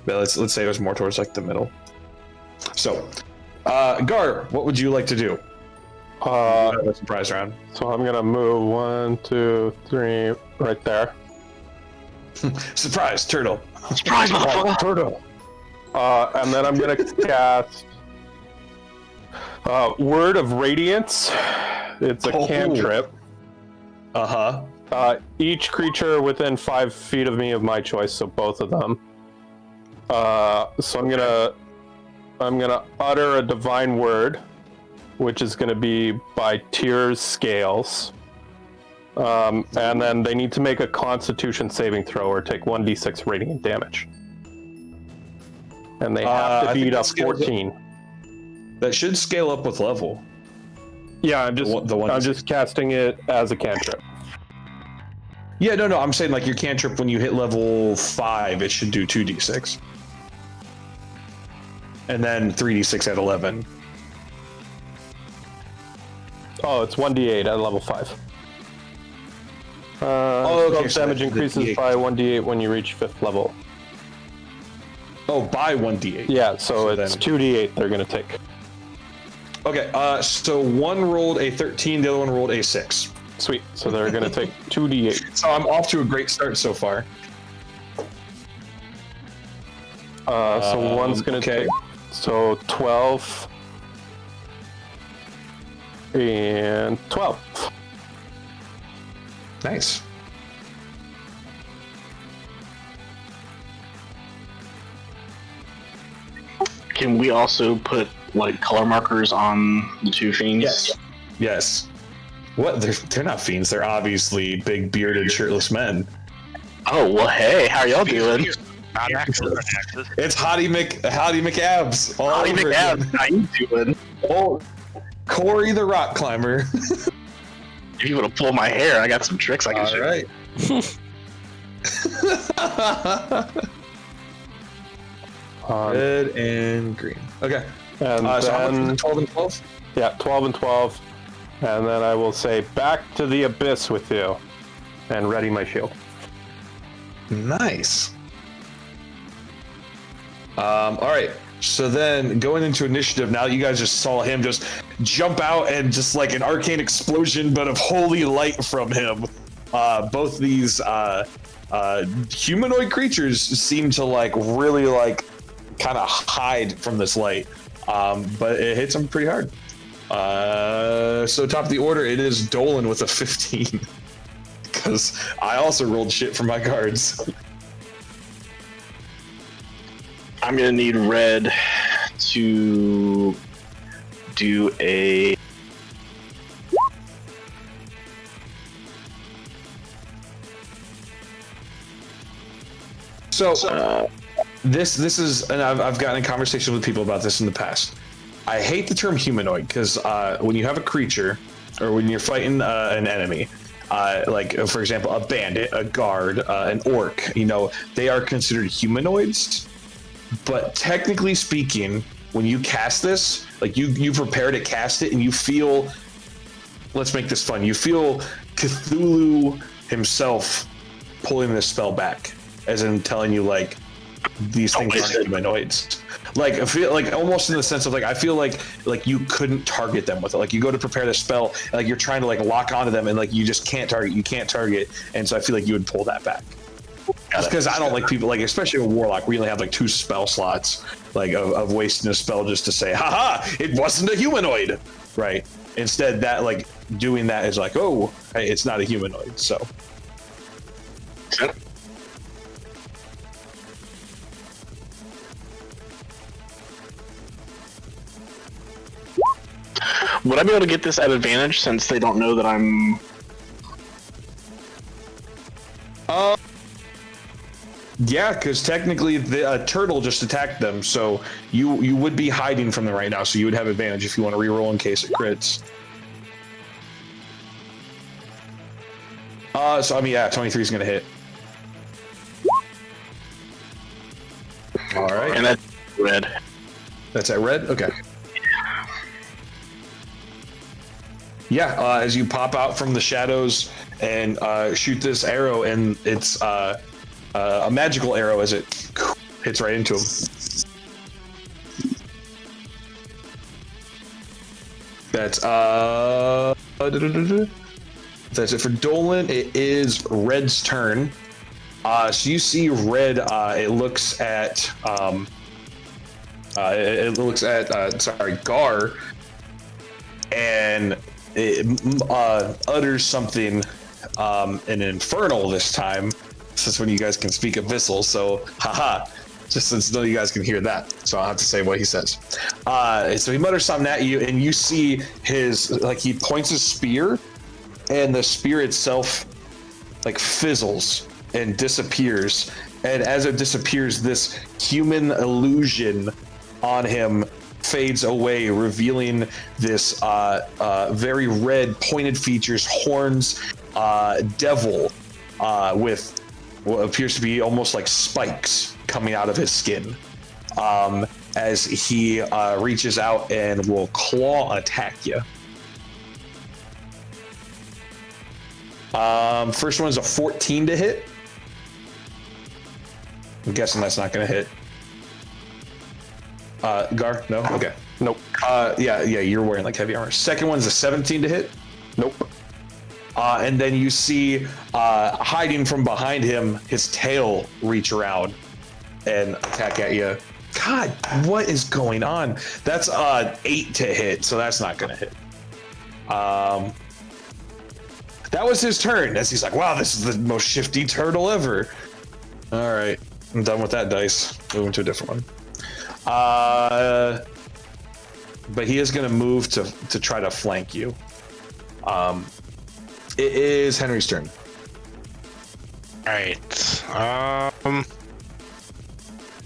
let's say it was more towards like the middle. So, Gar, what would you like to do? A surprise round. So I'm gonna move 1, 2, 3 right there. Surprise, turtle. Surprise, motherfucker! Turtle. And then I'm gonna cast Word of Radiance. It's a cantrip. Each creature within 5 feet of me of my choice, so both of them. So I'm gonna utter a divine word, which is going to be by Tyr's scales. And then they need to make a Constitution saving throw or take 1d6 radiant damage. And they have to beat a 14. That should scale up with level. Yeah, I'm just casting it as a cantrip. Yeah, no, I'm saying like your cantrip when you hit level 5, it should do 2d6. and then 3d6 at 11. Oh, it's 1d8 at level 5. okay, so Damage the increases D8. by 1d8 when you reach 5th level. Oh, by 1d8. Yeah, so it's then- 2d8 they're going to take. Okay, so one rolled a 13, the other one rolled a 6. Sweet. So they're going to take 2d8. So I'm off to a great start so far. So one's going to okay. take. So 12 and 12. Nice. Can we also put like color markers on the two fiends? Yes. What? They're not fiends. They're obviously big, bearded, shirtless men. Oh well, hey, how are y'all doing? It's Hottie McAbs. All Howdy over McAb, again. how you doing? Oh, Corey the Rock Climber. If you want to pull my hair, I got some tricks I can All show. right. Red and green. Okay. And So how much was then, it? 12 and 12? yeah, 12 and 12. And then I will say, back to the abyss with you. And ready my shield. Nice. All right. So then going into initiative, now you guys just saw him just jump out and just like an arcane explosion, but of holy light from him. Both these humanoid creatures seem to like really like kind of hide from this light. But it hits them pretty hard. So top of the order, it is Dolan with a 15. Because I also rolled shit for my cards. I'm gonna need red to do a. So this is, and I've gotten in conversation with people about this in the past. I hate the term humanoid because when you have a creature or when you're fighting an enemy, like for example a bandit, a guard, an orc, you know, they are considered humanoids. But technically speaking, when you cast this, like you prepare to cast it and you feel, let's make this fun, you feel Cthulhu himself pulling this spell back, as in telling you like these things aren't humanoids. Like I feel like almost in the sense of like I feel like you couldn't target them with it. Like you go to prepare the spell, and like you're trying to like lock onto them, and like you just can't target. You can't target, and so I feel like you would pull that back. Just because I don't like people like, especially a warlock, we only have like 2 spell slots, like of wasting a spell just to say, haha, it wasn't a humanoid, right? Instead, that like doing that is like, oh, hey, it's not a humanoid. So. Would I be able to get this at advantage since they don't know that I'm? Yeah, because technically the turtle just attacked them, so you would be hiding from them right now, so you would have advantage if you want to reroll in case it crits. So I mean, yeah, 23 is gonna hit. All right, And that's red. that's at red. Okay. Yeah, as you pop out from the shadows and shoot this arrow, and it's a magical arrow as it hits right into him. That's that's it for Dolan. It is Red's turn. So you see Red. It looks at Gar, and it utters something in infernal this time. This is when you guys can speak abyssal, so haha. Just since none of you guys can hear that, so I'll have to say what he says. So he mutters something at you, and you see his, like, he points his spear, and the spear itself, like, fizzles and disappears. And as it disappears, this human illusion on him fades away, revealing this very red, pointed features, horns, devil with what appears to be almost like spikes coming out of his skin. as he reaches out and will claw attack you. First one is a 14 to hit. I'm guessing that's not going to hit. Gar, no? Okay. Nope. Yeah, you're wearing like heavy armor. Second one's a 17 to hit. Nope. And then you see hiding from behind him, his tail reach around and attack at you. God, what is going on? That's 8 to hit, so that's not going to hit. That was his turn. As he's like, wow, this is the most shifty turtle ever. All right, I'm done with that dice. Moving to a different one. But he is going to move to try to flank you. It is Henry's turn. All right.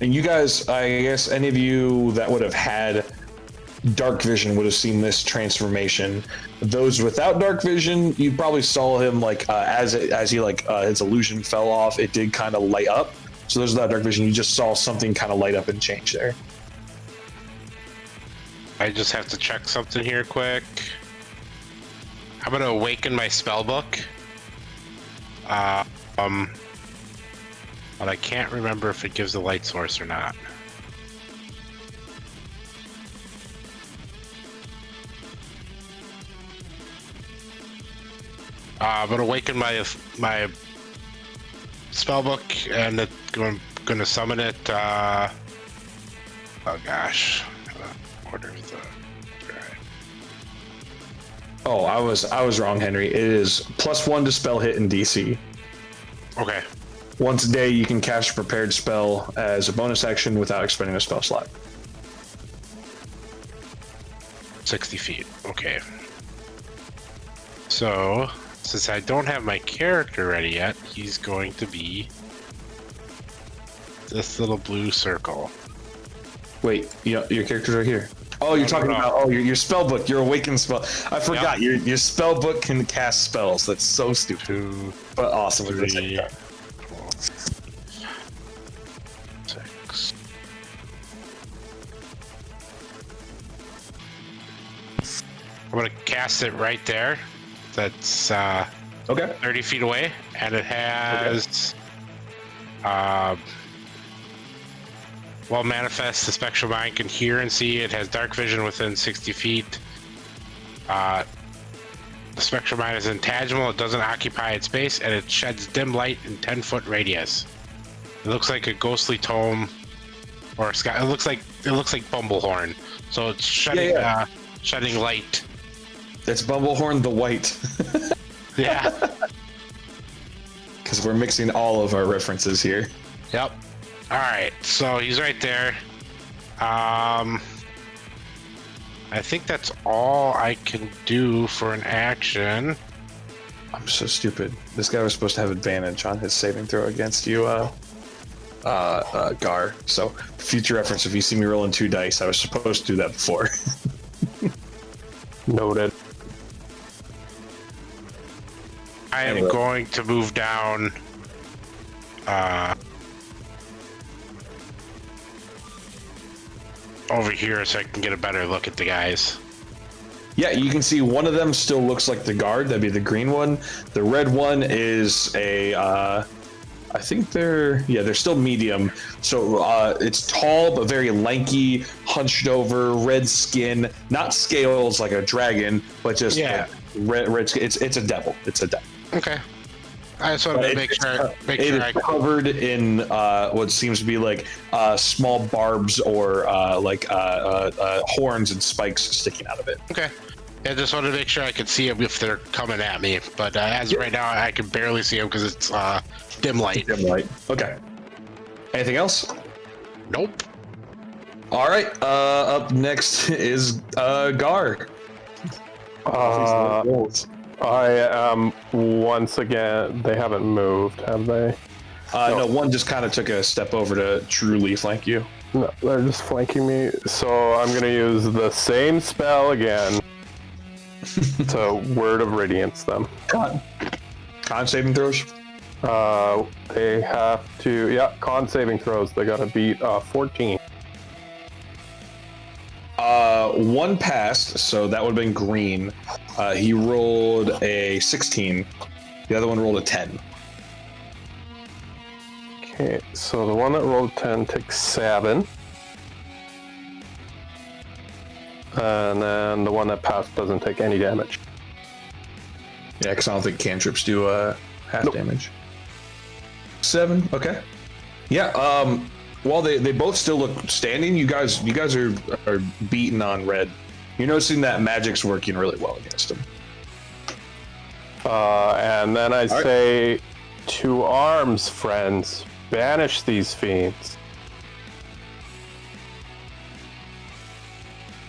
And you guys, I guess any of you that would have had dark vision would have seen this transformation. Those without dark vision, you probably saw him like as he like his illusion fell off, it did kind of light up. So those without dark vision, you just saw something kind of light up and change there. I just have to check something here quick. I'm gonna awaken my spellbook. But I can't remember if it gives a light source or not. I'm gonna awaken my spellbook and I'm gonna summon it. Oh gosh, order the. Oh, I was wrong, Henry. It is +1 to spell hit in DC. Okay. Once a day, you can cast a prepared spell as a bonus action without expending a spell slot. 60 feet. Okay. So, since I don't have my character ready yet, he's going to be this little blue circle. Wait, your character's right here. Oh, you're talking about your spell book, your awakened spell. I forgot your spell book can cast spells. That's so stupid, 2, but awesome. 3, 4, 6. I'm gonna cast it right there. That's Okay. 30 feet away, and it has while manifest, the spectral mind can hear and see. It has dark vision within 60 feet. The spectral mind is intangible. It doesn't occupy its space, and it sheds dim light in 10-foot radius. It looks like a ghostly tome, or a sky. It looks like Bumblehorn. So it's shedding shedding light. It's Bumblehorn the White. Yeah. Because we're mixing all of our references here. Yep. All right, so he's right there. I think that's all I can do for an action. I'm so stupid. This guy was supposed to have advantage on his saving throw against you, Gar. So, future reference, if you see me rolling 2 dice, I was supposed to do that before. Noted. I am going to move down. Over here so I can get a better look at the guys. Yeah, you can see one of them still looks like the guard. That'd be the green one. The red one is a, I think they're still medium. So it's tall but very lanky, hunched over, red skin, not scales like a dragon, but just red skin. It's a devil. It's a devil. Okay. I just wanted to make sure it's covered in what seems to be like small barbs or horns and spikes sticking out of it. Okay. I just wanted to make sure I could see them if they're coming at me. But as of right now, I can barely see them because it's dim light. Dim light. Okay. Anything else? Nope. All right. Up next is Gar. I am once again. They haven't moved, have they? No, one just kind of took a step over to truly flank you. No, they're just flanking me. So I'm gonna use the same spell again to Word of Radiance them. Con saving throws. They have to. Yeah, con saving throws. They gotta beat 14. One passed, so that would have been green. He rolled a 16. The other one rolled a 10. Okay, so the one that rolled 10 takes 7. And then the one that passed doesn't take any damage. Yeah, because I don't think cantrips do half damage. 7, okay. Yeah, while they both still look standing, you guys are beating on red. You're noticing that magic's working really well against them. And then I say, to arms, friends. Banish these fiends.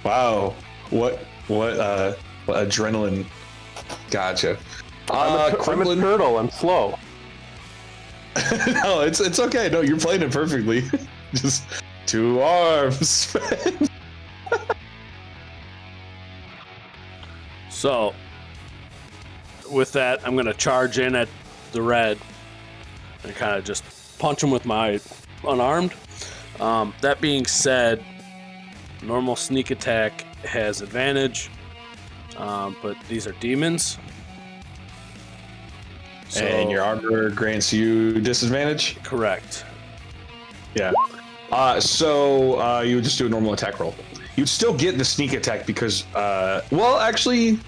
Wow, what adrenaline. Gotcha. I'm a turtle, I'm slow. No, it's okay. No, you're playing it perfectly. Just 2 arms. So, with that, I'm going to charge in at the red and kind of just punch him with my unarmed. That being said, normal sneak attack has advantage, but these are demons. So, And your armor grants you disadvantage? correct. Yeah. So you would just do a normal attack roll. You'd still get the sneak attack because, well, actually,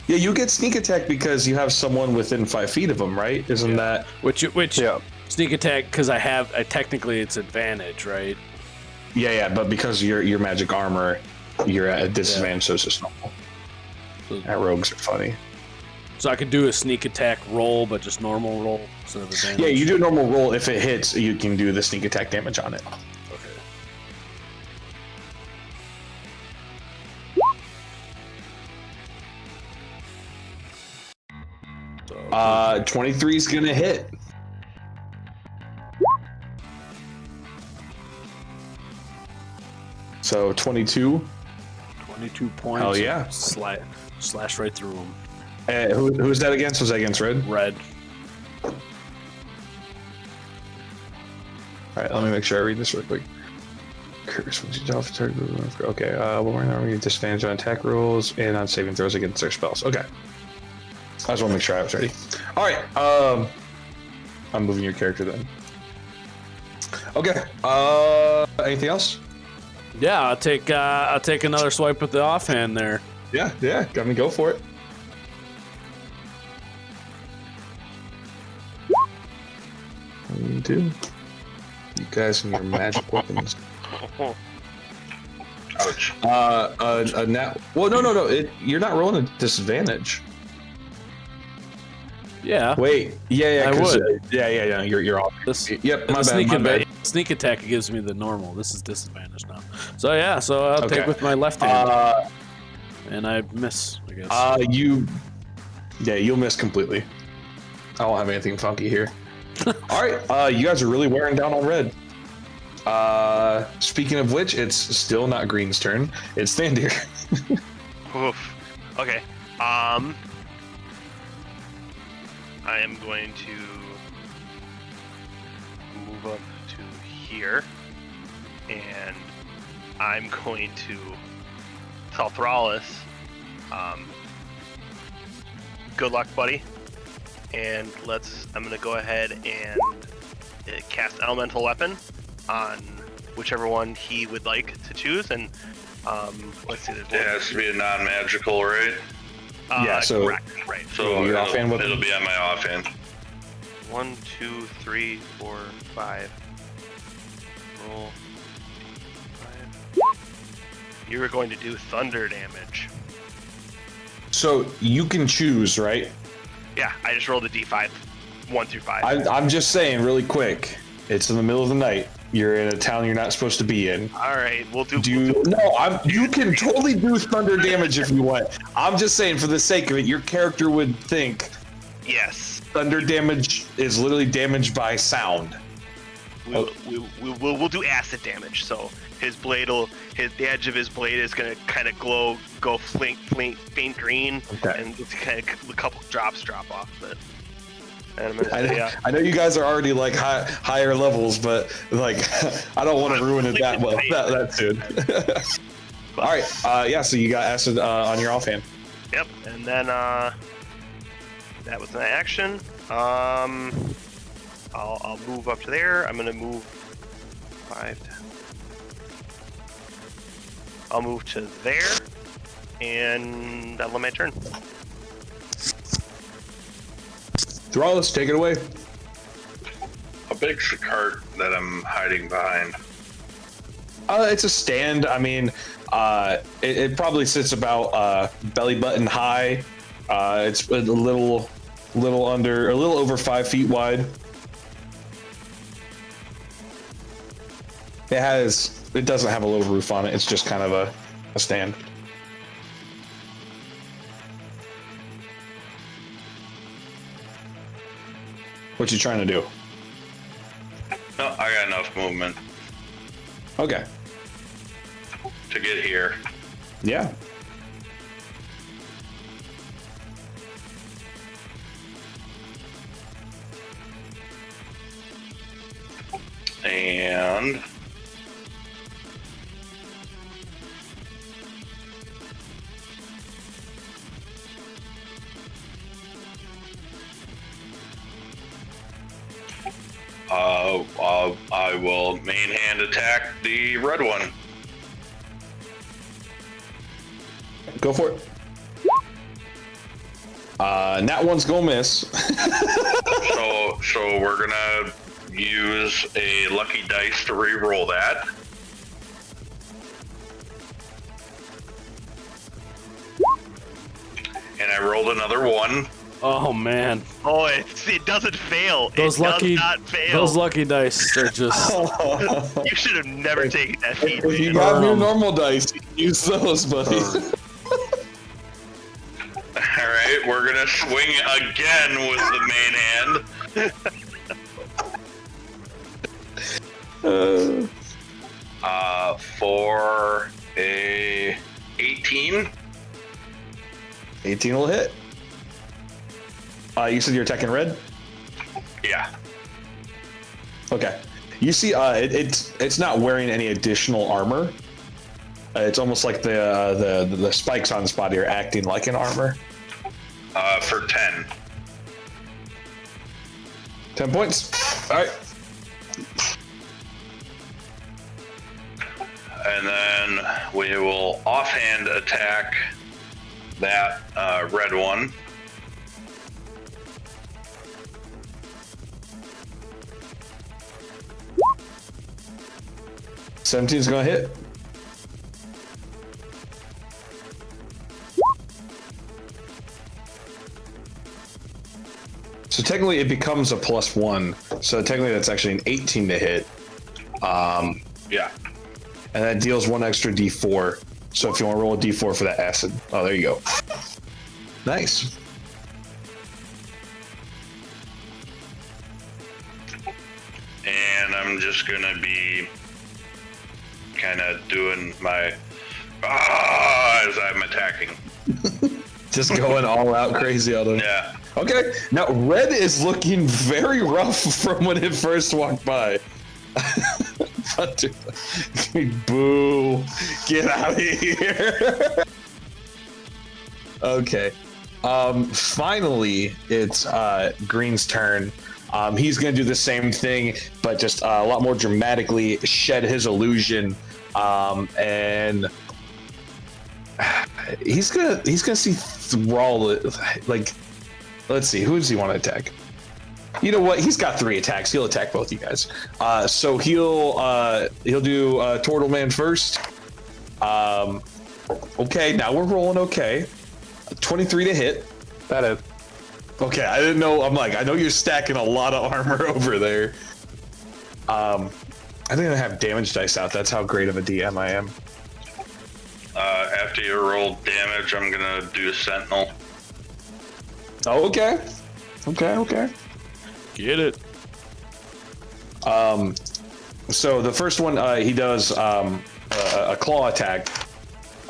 yeah, you get sneak attack because you have someone within 5 feet of them, right? Isn't that? Which Yeah. sneak attack, because I technically it's advantage, right? Yeah, but because your magic armor, you're at a disadvantage, so it's just normal. That rogues are funny. So I could do a sneak attack roll, but just normal roll instead of advantage. Yeah, you do a normal roll. If it hits, you can do the sneak attack damage on it. Okay. 23 is gonna hit. So 22. 22 points. Hell yeah. Slash right through him. Who's that against? Was that against red? Red. All right, let me make sure I read this real quick. Curse when you off target. Okay, well, we're not going to disadvantage on attack rolls and on saving throws against their spells. Okay. I just want to make sure I was ready. All right. I'm moving your character then. Okay. Anything else? Yeah, I'll take another swipe at the offhand there. Yeah. Got me. Go for it. You do. You guys and your magic weapons. Ouch. A nat. Well, no. You're not rolling a disadvantage. Yeah. Wait. Yeah. I 'cause, would. Yeah. You're off. Yep. My bad. Sneak attack gives me the normal. This is disadvantage now. So yeah. So I'll take with my left hand, and I miss. I guess. You'll miss completely. I don't have anything funky here. All right. You guys are really wearing down on red. Speaking of which, it's still not green's turn. It's Thandir. Oof. Okay. I am going to move up to here, and I'm going to tell Thrallus, good luck, buddy. And I'm going to go ahead and cast Elemental Weapon on whichever one he would like to choose. And let's see. It has to be a non-magical, right? Yeah, so- correct, right. So your offhand weapon? it'll be on my offhand. 1, 2, 3, 4, 5. Roll 5. You were going to do thunder damage. So you can choose, right? Yeah, I just rolled a d5, 1 through 5. I'm just saying, really quick. It's in the middle of the night. You're in a town you're not supposed to be in. All right, we'll do. You can totally do thunder damage if you want. I'm just saying, for the sake of it, your character would think Yes. thunder damage is literally damage by sound. We'll do acid damage. So the edge of his blade is gonna kind of go faint green, Okay. and it's kind of a couple drops drop off of it. And I know you guys are already like higher levels, but like I don't want to ruin it that well. That soon. All right. Yeah. So you got acid on your offhand. Yep. And then that was an action. I'll move up to there. I'm gonna move 5, 10. I'll move to there, and that'll end my turn. Thrallus, take it away. How big's the cart that I'm hiding behind? It's a stand. I mean, it probably sits about belly button high. It's a little over 5 feet wide. It doesn't have a low roof on it. It's just kind of a stand. What you trying to do? No, I got enough movement Okay. to get here. Yeah. And I will main hand attack the red one. Go for it. That one's gonna miss. So we're gonna use a lucky dice to re-roll that. And I rolled another 1. Oh man, Oh, it doesn't fail. those it lucky, does not fail. those lucky dice are just. You should have never taken that feat. If you man. got your normal dice, you can use those, buddy. All right, we're gonna swing again with the main hand. For a 18. 18 will hit. You said you're attacking red? Yeah. Okay. You see, it's not wearing any additional armor. It's almost like the spikes on its body are acting like an armor. For 10. 10 points. All right. And then we will offhand attack that red one. Is gonna hit. So technically it becomes a +1. So technically that's actually an 18 to hit. Yeah. And that deals 1 extra D4. So if you want to roll a D4 for that acid. Oh, there you go. Nice. And I'm just gonna be kind of doing my as I'm attacking. Just going all out crazy on him. Yeah. Okay. Now red is looking very rough from when it first walked by. Boo. Get out of here. Okay. Finally, it's Green's turn. He's going to do the same thing, but just a lot more dramatically shed his illusion. And he's gonna see Thrall. Like, let's see, who does he want to attack? You know what? He's got 3 attacks. He'll attack both you guys. So he'll do Turtle Man first. Okay, now we're rolling okay. 23 to hit. That is. Okay, I didn't know. I'm like, I know you're stacking a lot of armor over there. I think I have damage dice out. That's how great of a DM I am. After you roll damage, I'm gonna do Sentinel. Oh, okay. Okay. Get it. So the first one, he does a claw attack.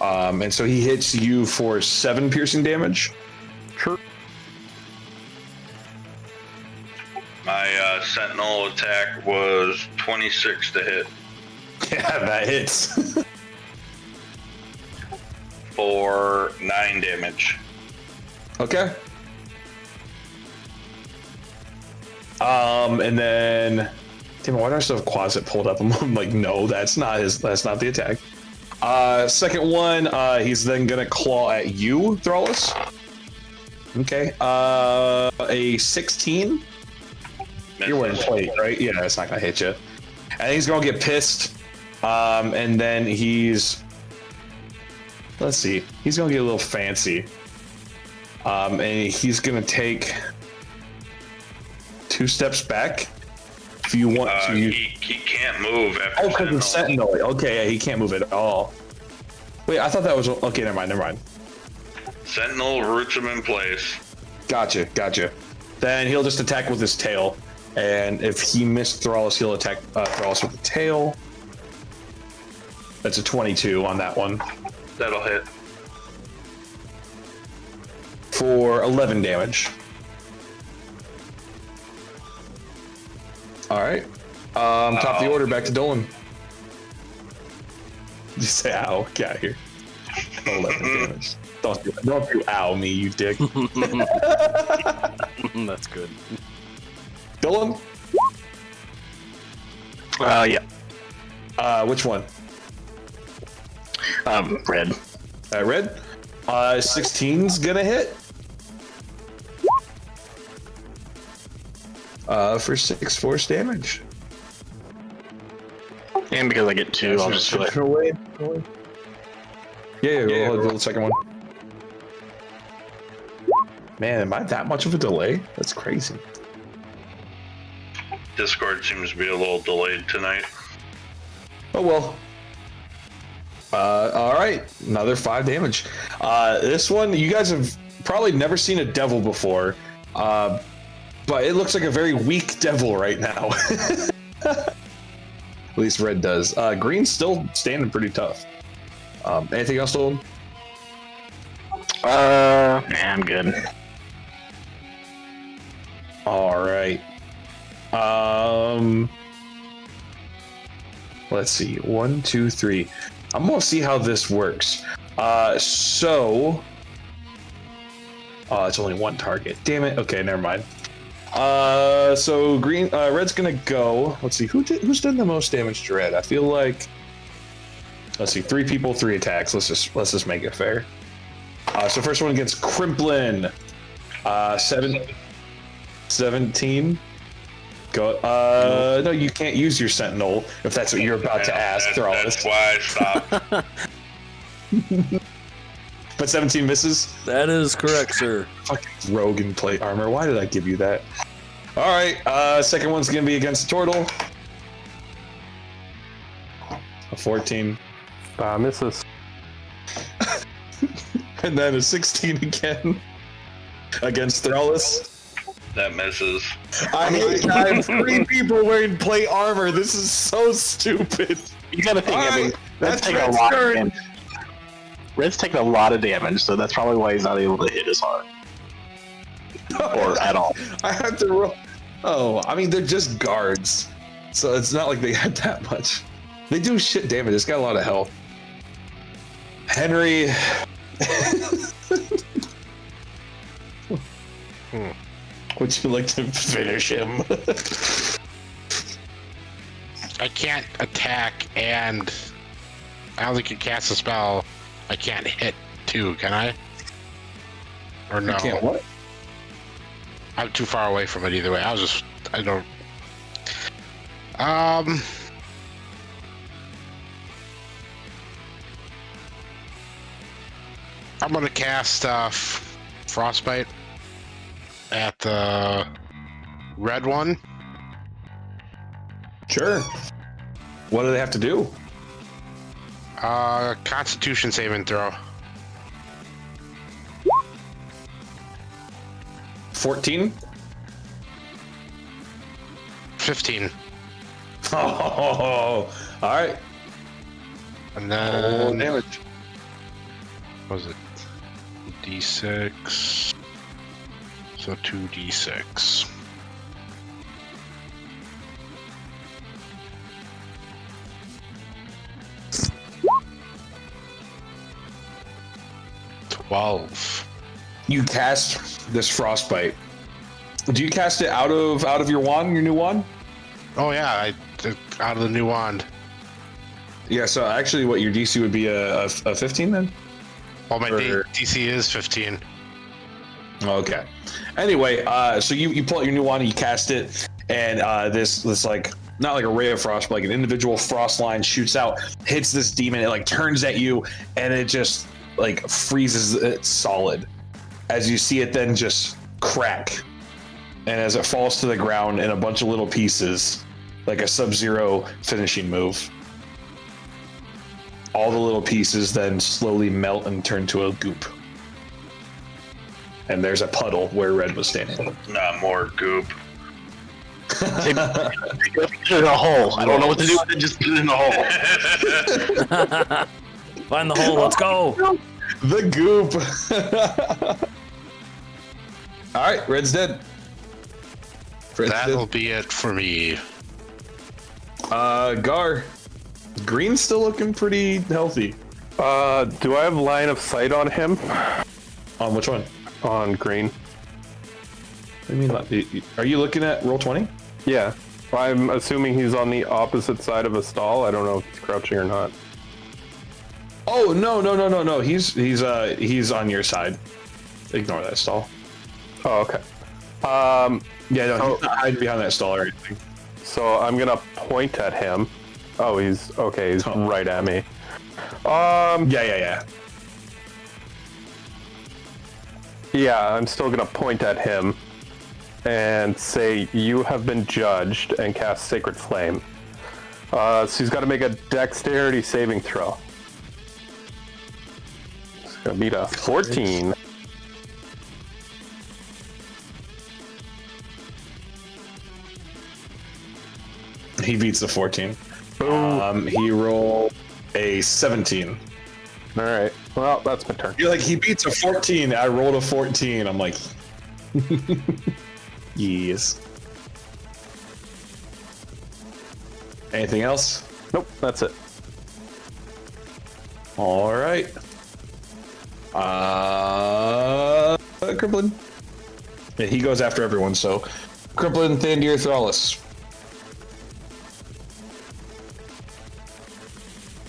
And so he hits you for 7 piercing damage. Sure. My Sentinel attack was 26 to hit. Yeah, that hits. for 9 damage. Okay. And then, damn it, why do I still have Quasit pulled up? I'm like, no, that's not the attack. Second one, he's then gonna claw at you, Thrallus. Okay. A 16. You're wearing plate, right? Yeah, it's not gonna hit you. And he's gonna get pissed. And then let's see, he's gonna get a little fancy. And he's gonna take 2 steps back. If you want to, he can't move after. Oh, because of Sentinel. Okay, yeah, he can't move at all. Wait, I thought that was okay. Never mind. Sentinel roots him in place. Gotcha. Then he'll just attack with his tail, and if he missed Thrallus, he'll attack Thrallus with the tail. That's a 22 on that one That'll hit. for 11 damage. All right. Top of the order, back to Dolan. Just say ow. Get out of here. 11 damage. Don't do ow me, you dick. That's good. Dolan? Yeah. Which one? Red. Red? 16's gonna hit. For 6 force damage. And because I get 2, I'll just push it away. Yeah, we'll do the second one. Man, am I that much of a delay? That's crazy. Discord seems to be a little delayed tonight. Oh well. All right, another 5 damage. This one, you guys have probably never seen a devil before, but it looks like a very weak devil right now. At least red does. Green's still standing pretty tough. Anything else, Dolan? I'm good. All right. Let's see. 1, 2, 3. I'm gonna see how this works. So it's only one target. Damn it. Okay, never mind. So red's gonna go. Let's see. Who's done the most damage to red? I feel like. Let's see. 3 people, 3 attacks. Let's just make it fair. So first one against Crimplin. 17. Go. No, you can't use your Sentinel if that's what you're about to ask. That's why I stopped. But 17 misses. That is correct, sir. Fucking rogue in plate armor. Why did I give you that? All right. Second one's gonna be against Turtle. A 14. Misses. And then a 16 again against Thrallus. That misses. I have 3 people wearing plate armor. This is so stupid. You gotta think, I mean, that's taking a Red's lot turn. of damage. Red's taking a lot of damage, so that's probably why he's not able to hit as hard. Or at all. I have to roll. Oh, I mean, they're just guards. So it's not like they had that much. They do shit damage. It's got a lot of health. Henry. Would you like to finish him? I can't attack, and I only can cast a spell. I can't hit 2, can I? Or no? You can't what? I'm too far away from it either way. I don't. I'm gonna cast Frostbite at the red one. Sure. What do they have to do? Constitution saving throw. 14. 15. Oh, all right. And then Damage. what was it? D6. So 2d6. 12. You cast this frostbite. Do you cast it out of your wand, your new wand? Oh yeah, I took out of the new wand. Yeah. So actually, what your DC would be a 15 then? Well, my Or- DC is 15. Okay. Anyway, so you pull out your new wand and you cast it, and this like not like a ray of frost, but like an individual frost line shoots out, hits this demon. It like turns at you, and it just like freezes it solid. As you see it then just crack, and as it falls to the ground in a bunch of little pieces, like a Sub-Zero finishing move. All the little pieces then slowly melt and turn to a goop. And there's a puddle where Red was standing. Not more goop. Put it in a hole. I don't know what to do with it. Just put it in a hole. Find the hole. Let's go. The goop. All right, Red's dead. Red's That'll be it for me. dead. Gar. Green's still looking pretty healthy. Do I have line of sight on him? On which one? On Green. What do you mean? Are you looking at Roll20? Yeah. I'm assuming he's on the opposite side of a stall. I don't know if he's crouching or not. Oh no. He's on your side. Ignore that stall. Oh, okay. Yeah, no, Oh. he's not hiding behind that stall or anything. So I'm gonna point at him. Oh, he's okay. He's Oh. right at me. Yeah. Yeah, I'm still gonna point at him and say, "You have been judged," and cast Sacred Flame. So he's got to make a Dexterity saving throw. It's gonna beat a 14. He beats the 14. Boom. He rolled a 17. All right. Well, that's my turn. You're like, he beats a 14. I rolled a 14. I'm like, yes. Anything else? Nope, that's it. All right. Cripplin. Yeah, he goes after everyone, so Cripplin, Thandir, Thrallus.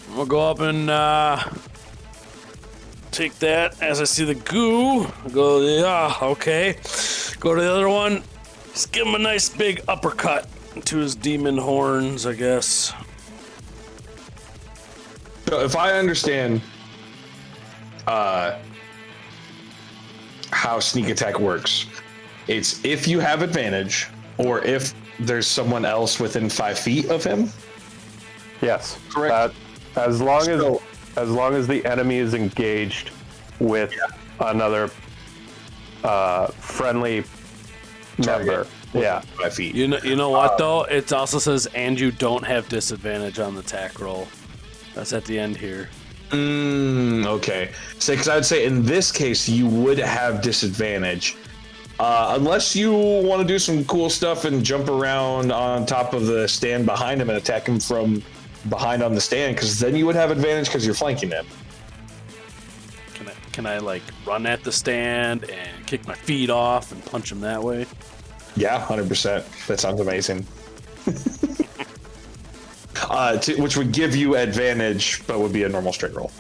I'm gonna go up and take that as I see the goo. I go, yeah, okay. Go to the other one. Just give him a nice big uppercut to his demon horns, I guess. So if I understand how sneak attack works, it's if you have advantage or if there's someone else within 5 feet of him. Yes. Correct. As long as the enemy is engaged with another friendly member. Yeah. 5 feet. You know what though? It also says, and you don't have disadvantage on the attack roll. That's at the end here. Okay. So, because I'd say in this case you would have disadvantage, unless you want to do some cool stuff and jump around on top of the stand behind him and attack him from behind on the stand, because then you would have advantage because you're flanking him. Can I like run at the stand and kick my feet off and punch him that way? Yeah, 100%. That sounds amazing. Which would give you advantage, but would be a normal straight roll.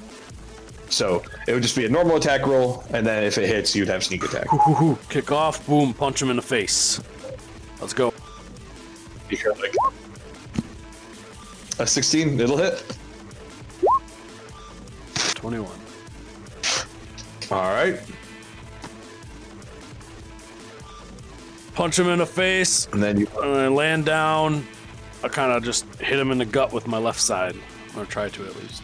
So it would just be a normal attack roll, and then if it hits, you'd have sneak attack. Kick off, boom, punch him in the face. Let's go. A 16, it'll hit. 21. All right. Punch him in the face, And then you. and I land down. I kind of just hit him in the gut with my left side. I'm gonna try to at least.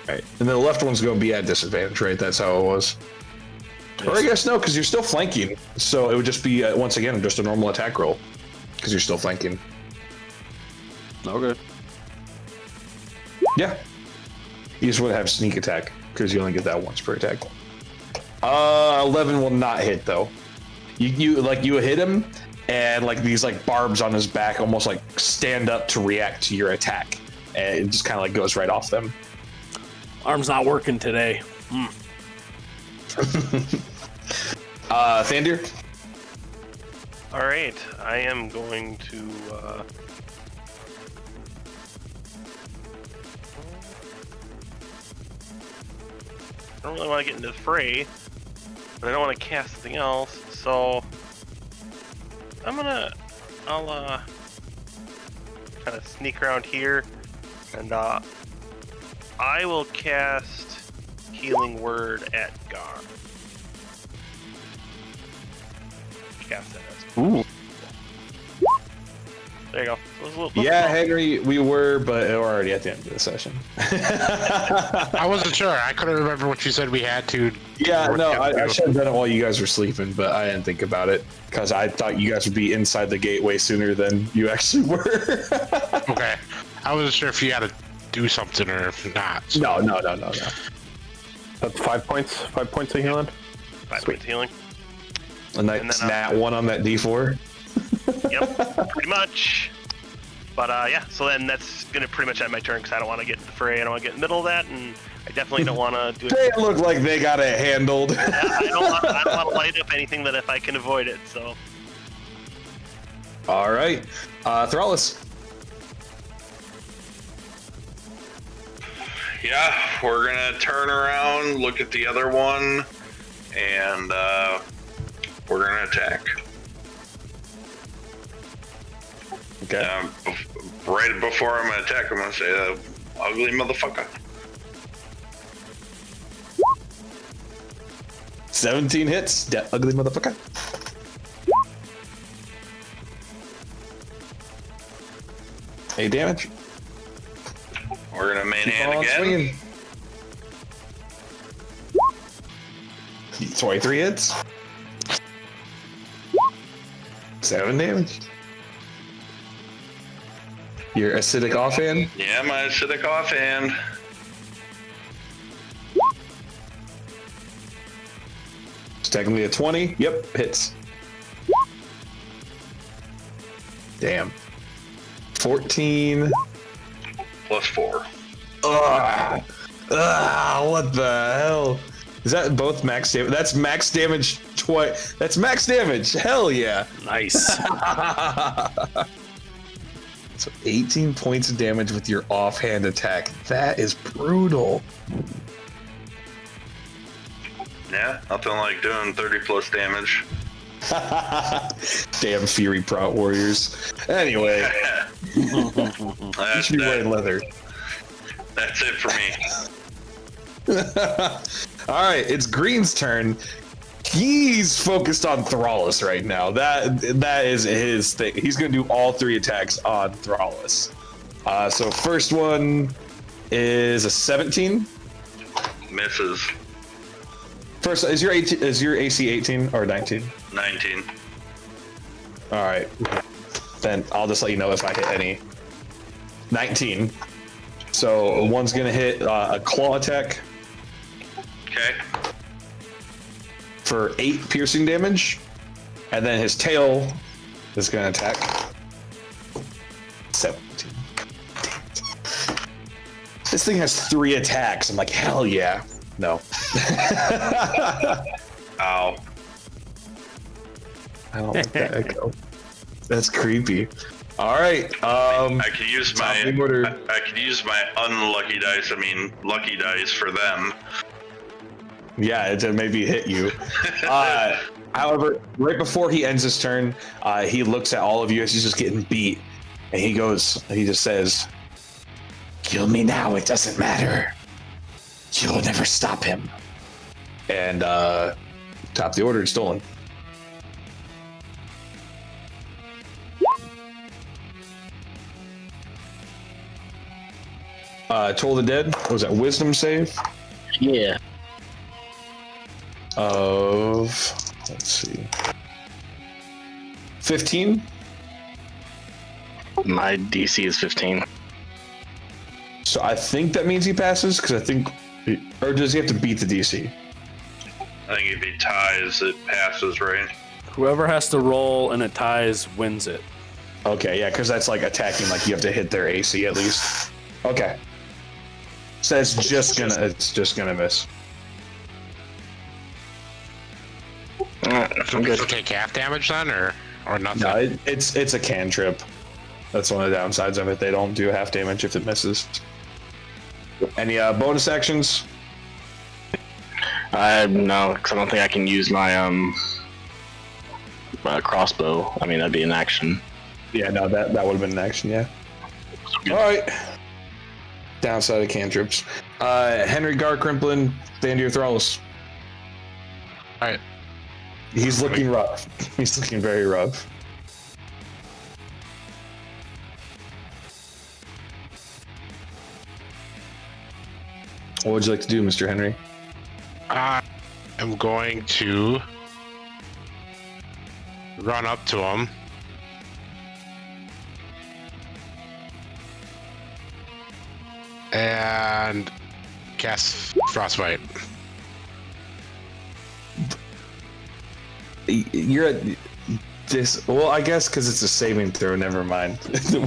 Right. And then the left one's going to be at disadvantage, right? That's how it was. Or I guess no, because you're still flanking. So it would just be, once again, just a normal attack roll. Because you're still flanking. Okay. Yeah. You just would have sneak attack, because you only get that once per attack. 11 will not hit, though. You hit him, and like these like barbs on his back almost like stand up to react to your attack. And it just kind of like goes right off them. Arm's not working today. Thandir? All right, I am going to. I don't really want to get into the fray, but I don't want to cast something else. So I'll kind of sneak around here, and I will cast Healing Word at Gar. Cast that as Ooh. There you go. So it was a little Yeah, small. Henry, we were, but we're already at the end of the session. I wasn't sure. I couldn't remember what you said we had to. Yeah, work no, out I to. should have done it while you guys were sleeping, but I didn't think about it because I thought you guys would be inside the gate way sooner than you actually were. Okay. I wasn't sure if you had to do something or if not. So. No. That's 5 points. 5 points of healing. 5 points healing. And that's nat 1 on that D4. Yep, pretty much. But yeah, so then that's gonna pretty much end my turn because I don't want to get into the fray. I don't want to get in the middle of that, and I definitely don't want to do They it. look like they got it handled. I don't want to light up anything that if I can avoid it. So All right, Thrallus. Yeah, we're gonna turn around, look at the other one, and we're gonna attack. Okay. Right before I'm gonna attack, I'm gonna say, "Ugly motherfucker." 17 hits. That ugly motherfucker. Hey, damage. We're gonna main Keep hand on again. swinging. 23 hits. 7 damage. Your acidic offhand. Yeah, my acidic offhand. It's technically a 20. Yep, hits. Damn. 14. +4. Ugh. What the hell? Is that both max damage? That's max damage twice. That's max damage. Hell yeah. Nice. So 18 points of damage with your offhand attack. That is brutal. Yeah, nothing like doing 30+ damage. Damn Fury Prot Warriors. Anyway, you That's, should be wearing leather. that's it for me. All right, it's Green's turn. He's focused on Thrallus right now. That is his thing. He's going to do all 3 attacks on Thrallus. So first one is a 17. Misses. First, is your AC 18 or 19? 19. All right. Then I'll just let you know if I hit any. 19. So one's going to hit a claw attack Okay. for 8 piercing damage. And then his tail is going to attack. 17. This thing has 3 attacks. I'm like, hell yeah. No. Ow. I don't like that echo. That's creepy. All right. I could use top my of the order. I could use my unlucky dice. I mean, lucky dice for them. Yeah, it maybe hit you. However, right before he ends his turn, he looks at all of you as he's just getting beat, and he just says, "Kill me now. It doesn't matter. You'll never stop him." And top of the order, it's stolen. Toll the Dead. What was that? Wisdom save Yeah. of, let's see, 15. My DC is 15. So I think that means he passes because I think, or does he have to beat the DC? I think if he ties, it passes, right? Whoever has to roll and it ties wins it. Okay, yeah, because that's like attacking, like you have to hit their AC at least. Okay. So it's just gonna miss. I'm good. She'll take half damage then, or nothing? No, it's a cantrip. That's one of the downsides of it. They don't do half damage if it misses. Any bonus actions? No, because I don't think I can use my crossbow. I mean, that'd be an action. Yeah, no, that would have been an action. Yeah. All right. Downside of cantrips. Henry Gar Crimplin, Thandir Thrallus. All right. He's looking rough. He's looking very rough. What would you like to do, Mr. Henry? I'm going to run up to him. And cast Frostbite. You're at this. Well, I guess because it's a saving throw. Never mind.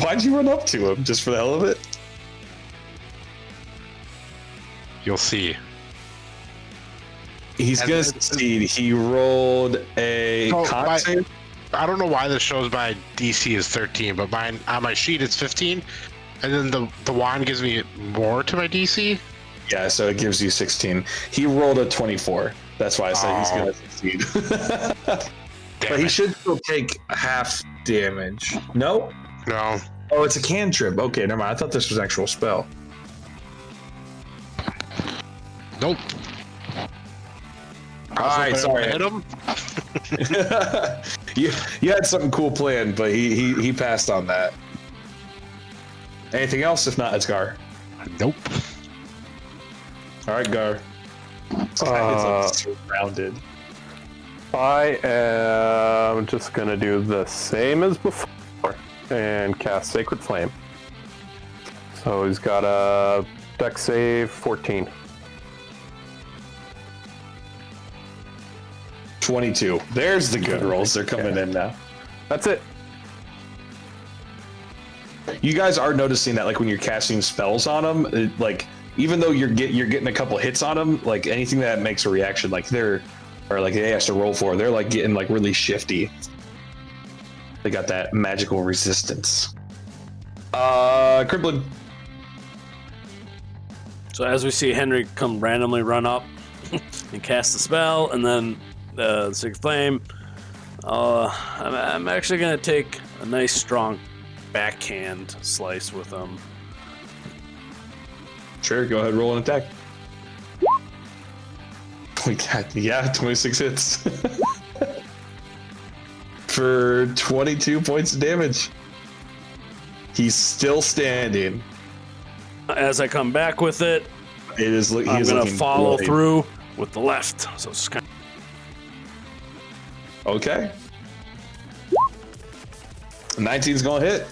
Why'd you run up to him? Just for the hell of it? You'll see. He's gonna succeed. He rolled a con save. I don't know why this shows my DC is 13, but mine on my sheet it's 15, and then the wand gives me more to my DC. Yeah, so it gives you 16. He rolled a 24. That's why I said he's gonna succeed. But he should still take half damage. No? No. Oh, it's a cantrip. Okay, never mind. I thought this was an actual spell. Nope. All right, sorry. Hit him. you had something cool planned, but he passed on that. Anything else? If not, it's Gar. Nope. All right, Gar. It's like surrounded. I am just gonna do the same as before and cast Sacred Flame. So he's got a Dex save 14. 22. There's the good rolls. They're coming in now. That's it. You guys are noticing that, like when you're casting spells on them, like even though you're getting a couple hits on them, like anything that makes a reaction, like they have to roll for, they're like getting like really shifty. They got that magical resistance. Crimplin. So as we see Henry come randomly run up and cast the spell, and then the Sacred Flame, I'm actually gonna take a nice strong backhand slice with him. Sure, go ahead, roll an attack. Yeah, 26 hits. For 22 points of damage. He's still standing. As I come back with it, I'm gonna follow through with the left. So it's kind of... Okay. 19's gonna hit.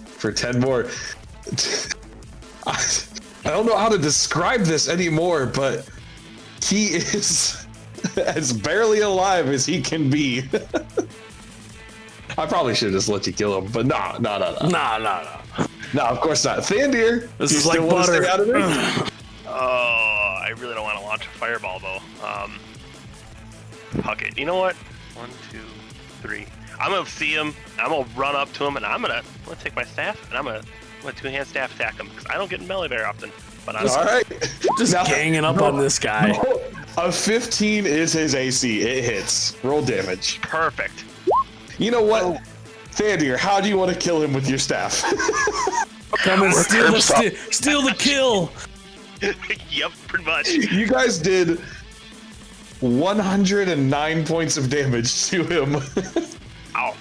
For 10 more. I don't know how to describe this anymore, but he is as barely alive as he can be. I probably should have just let you kill him, but no. No, of course not. Thandir, this is like butter. Out of it? I really don't want to launch a fireball though. Fuck it. You know what? 1, 2, 3. I'm gonna see him. I'm gonna run up to him, and I'm gonna take my staff, and I'm gonna two-hand staff attack him because I don't get in melee very often. But I'm all right. Just ganging up on this guy. No, a 15 is his AC. It hits. Roll damage. Perfect. You know what, Thandir? How do you want to kill him with your staff? Come and steal the kill. Yep, pretty much. You guys did 109 points of damage to him. Ow.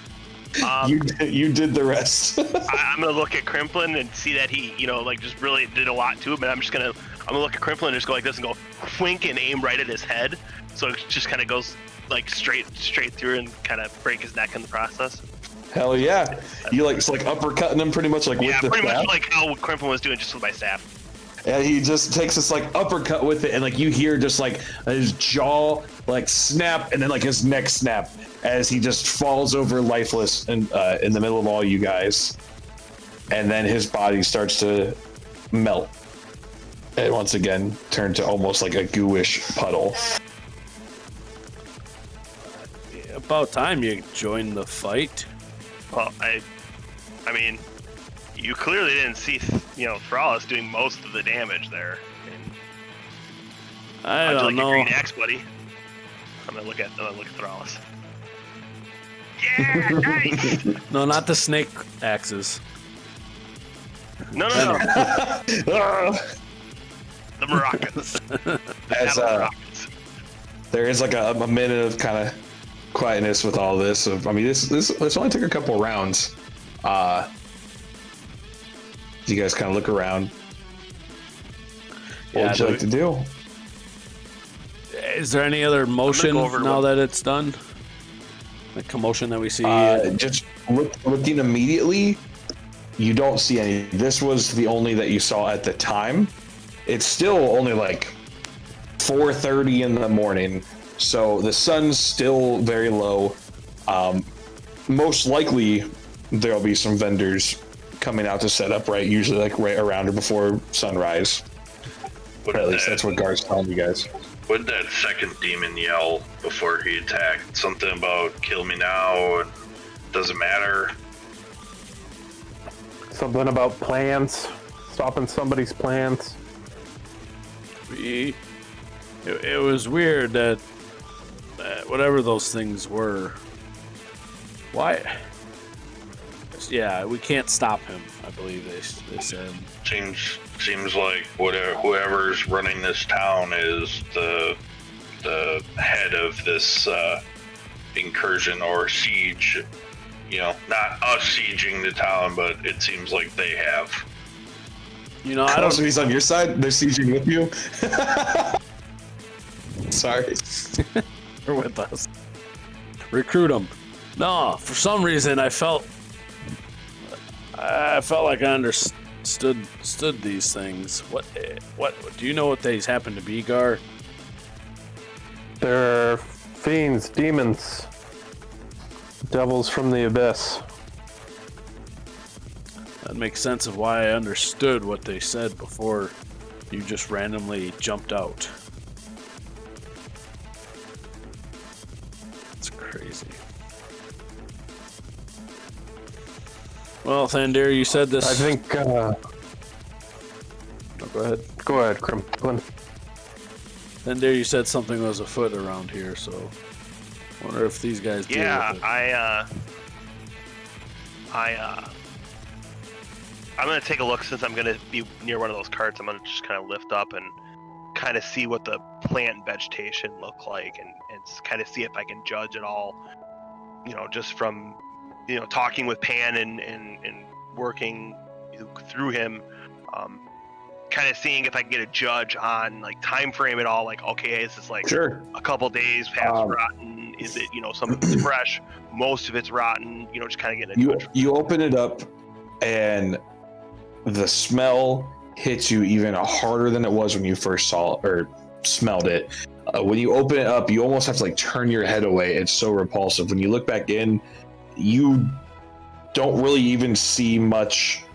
You did the rest. I'm gonna look at Crimplin and see that he, just really did a lot to him, and I'm gonna look at Crimplin and just go like this and go wink and aim right at his head, so it just kind of goes like straight through and kind of break his neck in the process. Hell yeah! It's like uppercutting him pretty much like with the pretty staff. much like how Crimplin was doing just with my staff. And he just takes this like uppercut with it, and like you hear just like his jaw like snap, and then like his neck snap as he just falls over lifeless in the middle of all you guys, and then his body starts to melt, it once again turned to almost like a gooish puddle. About time you joined the fight. Well, I mean, you clearly didn't see, Thrallus doing most of the damage there. I How'd you don't like know. your green axe, buddy? I'm gonna look at Thrallus. Yeah, nice. No, not the snake axes. No. The Moroccans. As Moroccans. there is like a minute of kind of quietness with all this. This only took a couple rounds. You guys kind of look around. What would you like to do? Is there any other motion go over to now that it's done? The commotion that we see. Just looking immediately, you don't see any. This was the only that you saw at the time. It's still only like 4:30 in the morning, so the sun's still very low. Most likely, there'll be some vendors coming out to set up, right? Usually, like right around or before sunrise. Or at least that's what Gar's telling you guys. What did that second demon yell before he attacked? Something about kill me now and doesn't matter. Something about plans, stopping somebody's plans. It was weird that whatever those things were. Why? Yeah, we can't stop him. I believe they said. Seems like whoever's running this town is the head of this incursion or siege. Not us sieging the town, but it seems like they have. I don't. So he's on your side. They're sieging with you. Sorry. They're with us. Recruit them. No, for some reason I felt like I understood these things. What do you know what these happen to be, Gar? They're fiends, demons, devils from the abyss. That makes sense of why I understood what they said before you just randomly jumped out. It's crazy. Well, Thandir, you said this. I think. Oh, go ahead. Go ahead, Crimplin. Thandir, you said something was afoot around here, so I wonder if these guys deal with it. I'm gonna take a look since I'm gonna be near one of those carts. I'm gonna just kind of lift up and kind of see what the plant and vegetation look like, and kind of see if I can judge it all. Just from talking with Pan and working through him, kind of seeing if I can get a judge on like time frame at all. Like, okay, is this like Sure. a couple days past rotten? Is it some of it's fresh, most of it's rotten? Just kind of getting a judge. You open it up, and the smell hits you even harder than it was when you first saw or smelled it. When you open it up, you almost have to like turn your head away. It's so repulsive. When you look back in, you don't really even see much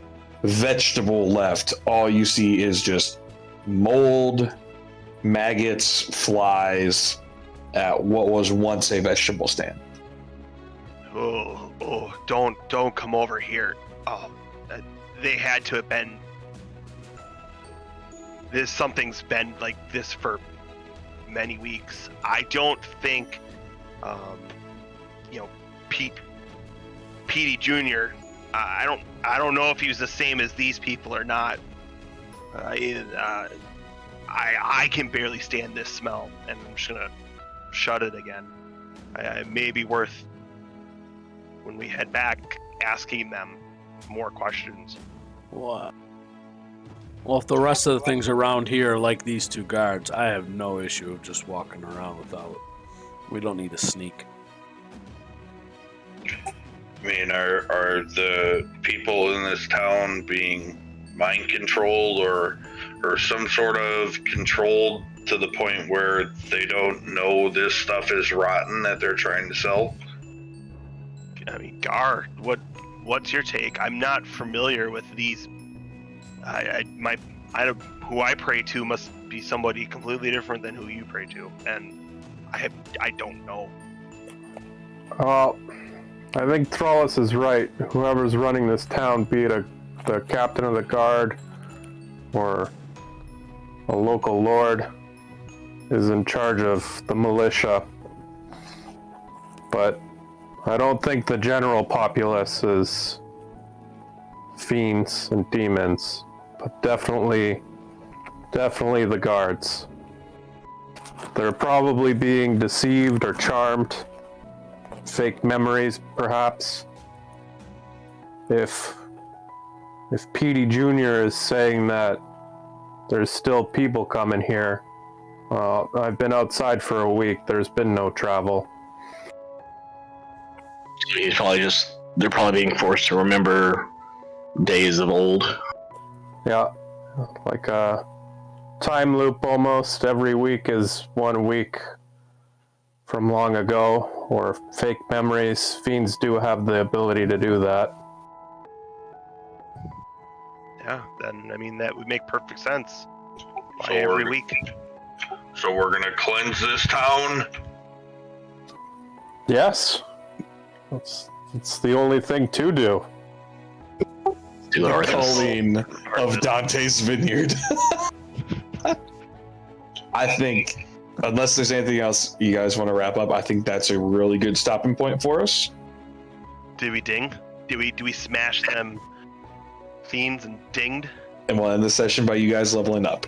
vegetable left. All you see is just mold, maggots, flies at what was once a vegetable stand. Oh, don't come over here. They had to have been. Something's been like this for many weeks. I don't think, Petey Jr. I don't know if he was the same as these people or not. I can barely stand this smell, and I'm just gonna shut it again. It may be worth when we head back asking them more questions. What? Well, if the rest of the things around here are like these two guards, I have no issue of just walking around without. We don't need to sneak. I mean, are the people in this town being mind controlled or some sort of controlled to the point where they don't know this stuff is rotten that they're trying to sell? I mean, Gar, what's your take? I'm not familiar with these. who I pray to must be somebody completely different than who you pray to, and I don't know. I think Thrallus is right. Whoever's running this town, be it the captain of the guard or a local lord, is in charge of the militia. But I don't think the general populace is fiends and demons, but definitely the guards. They're probably being deceived or charmed. Fake memories, perhaps. If Petey Jr. is saying that there's still people coming here, I've been outside for a week. There's been no travel. They're probably being forced to remember days of old. Yeah, like a time loop almost. Every week is 1 week from long ago, or fake memories. Fiends do have the ability to do that. Yeah, then I mean that would make perfect sense. So By every week. So we're gonna cleanse this town. Yes, it's the only thing to do. Do The our things. calling of Dante's Vineyard. I think, unless there's anything else you guys want to wrap up, I think that's a really good stopping point for us. Did we ding? Do we smash them fiends and dinged? And we'll end the session by you guys leveling up.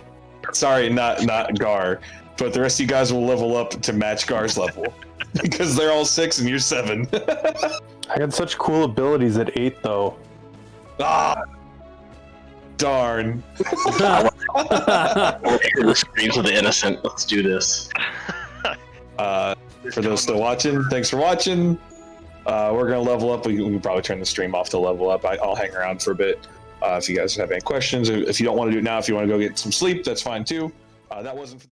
Sorry, not Gar, but the rest of you guys will level up to match Gar's level. Because they're all 6 and you're 7. I had such cool abilities at 8, though. Ah, darn. The screams of the innocent. Let's do this. For those still watching, thanks for watching. We're gonna level up. We can probably turn the stream off to level up. I'll hang around for a bit. If you guys have any questions, if you don't want to do it now, if you want to go get some sleep, that's fine too. That wasn't.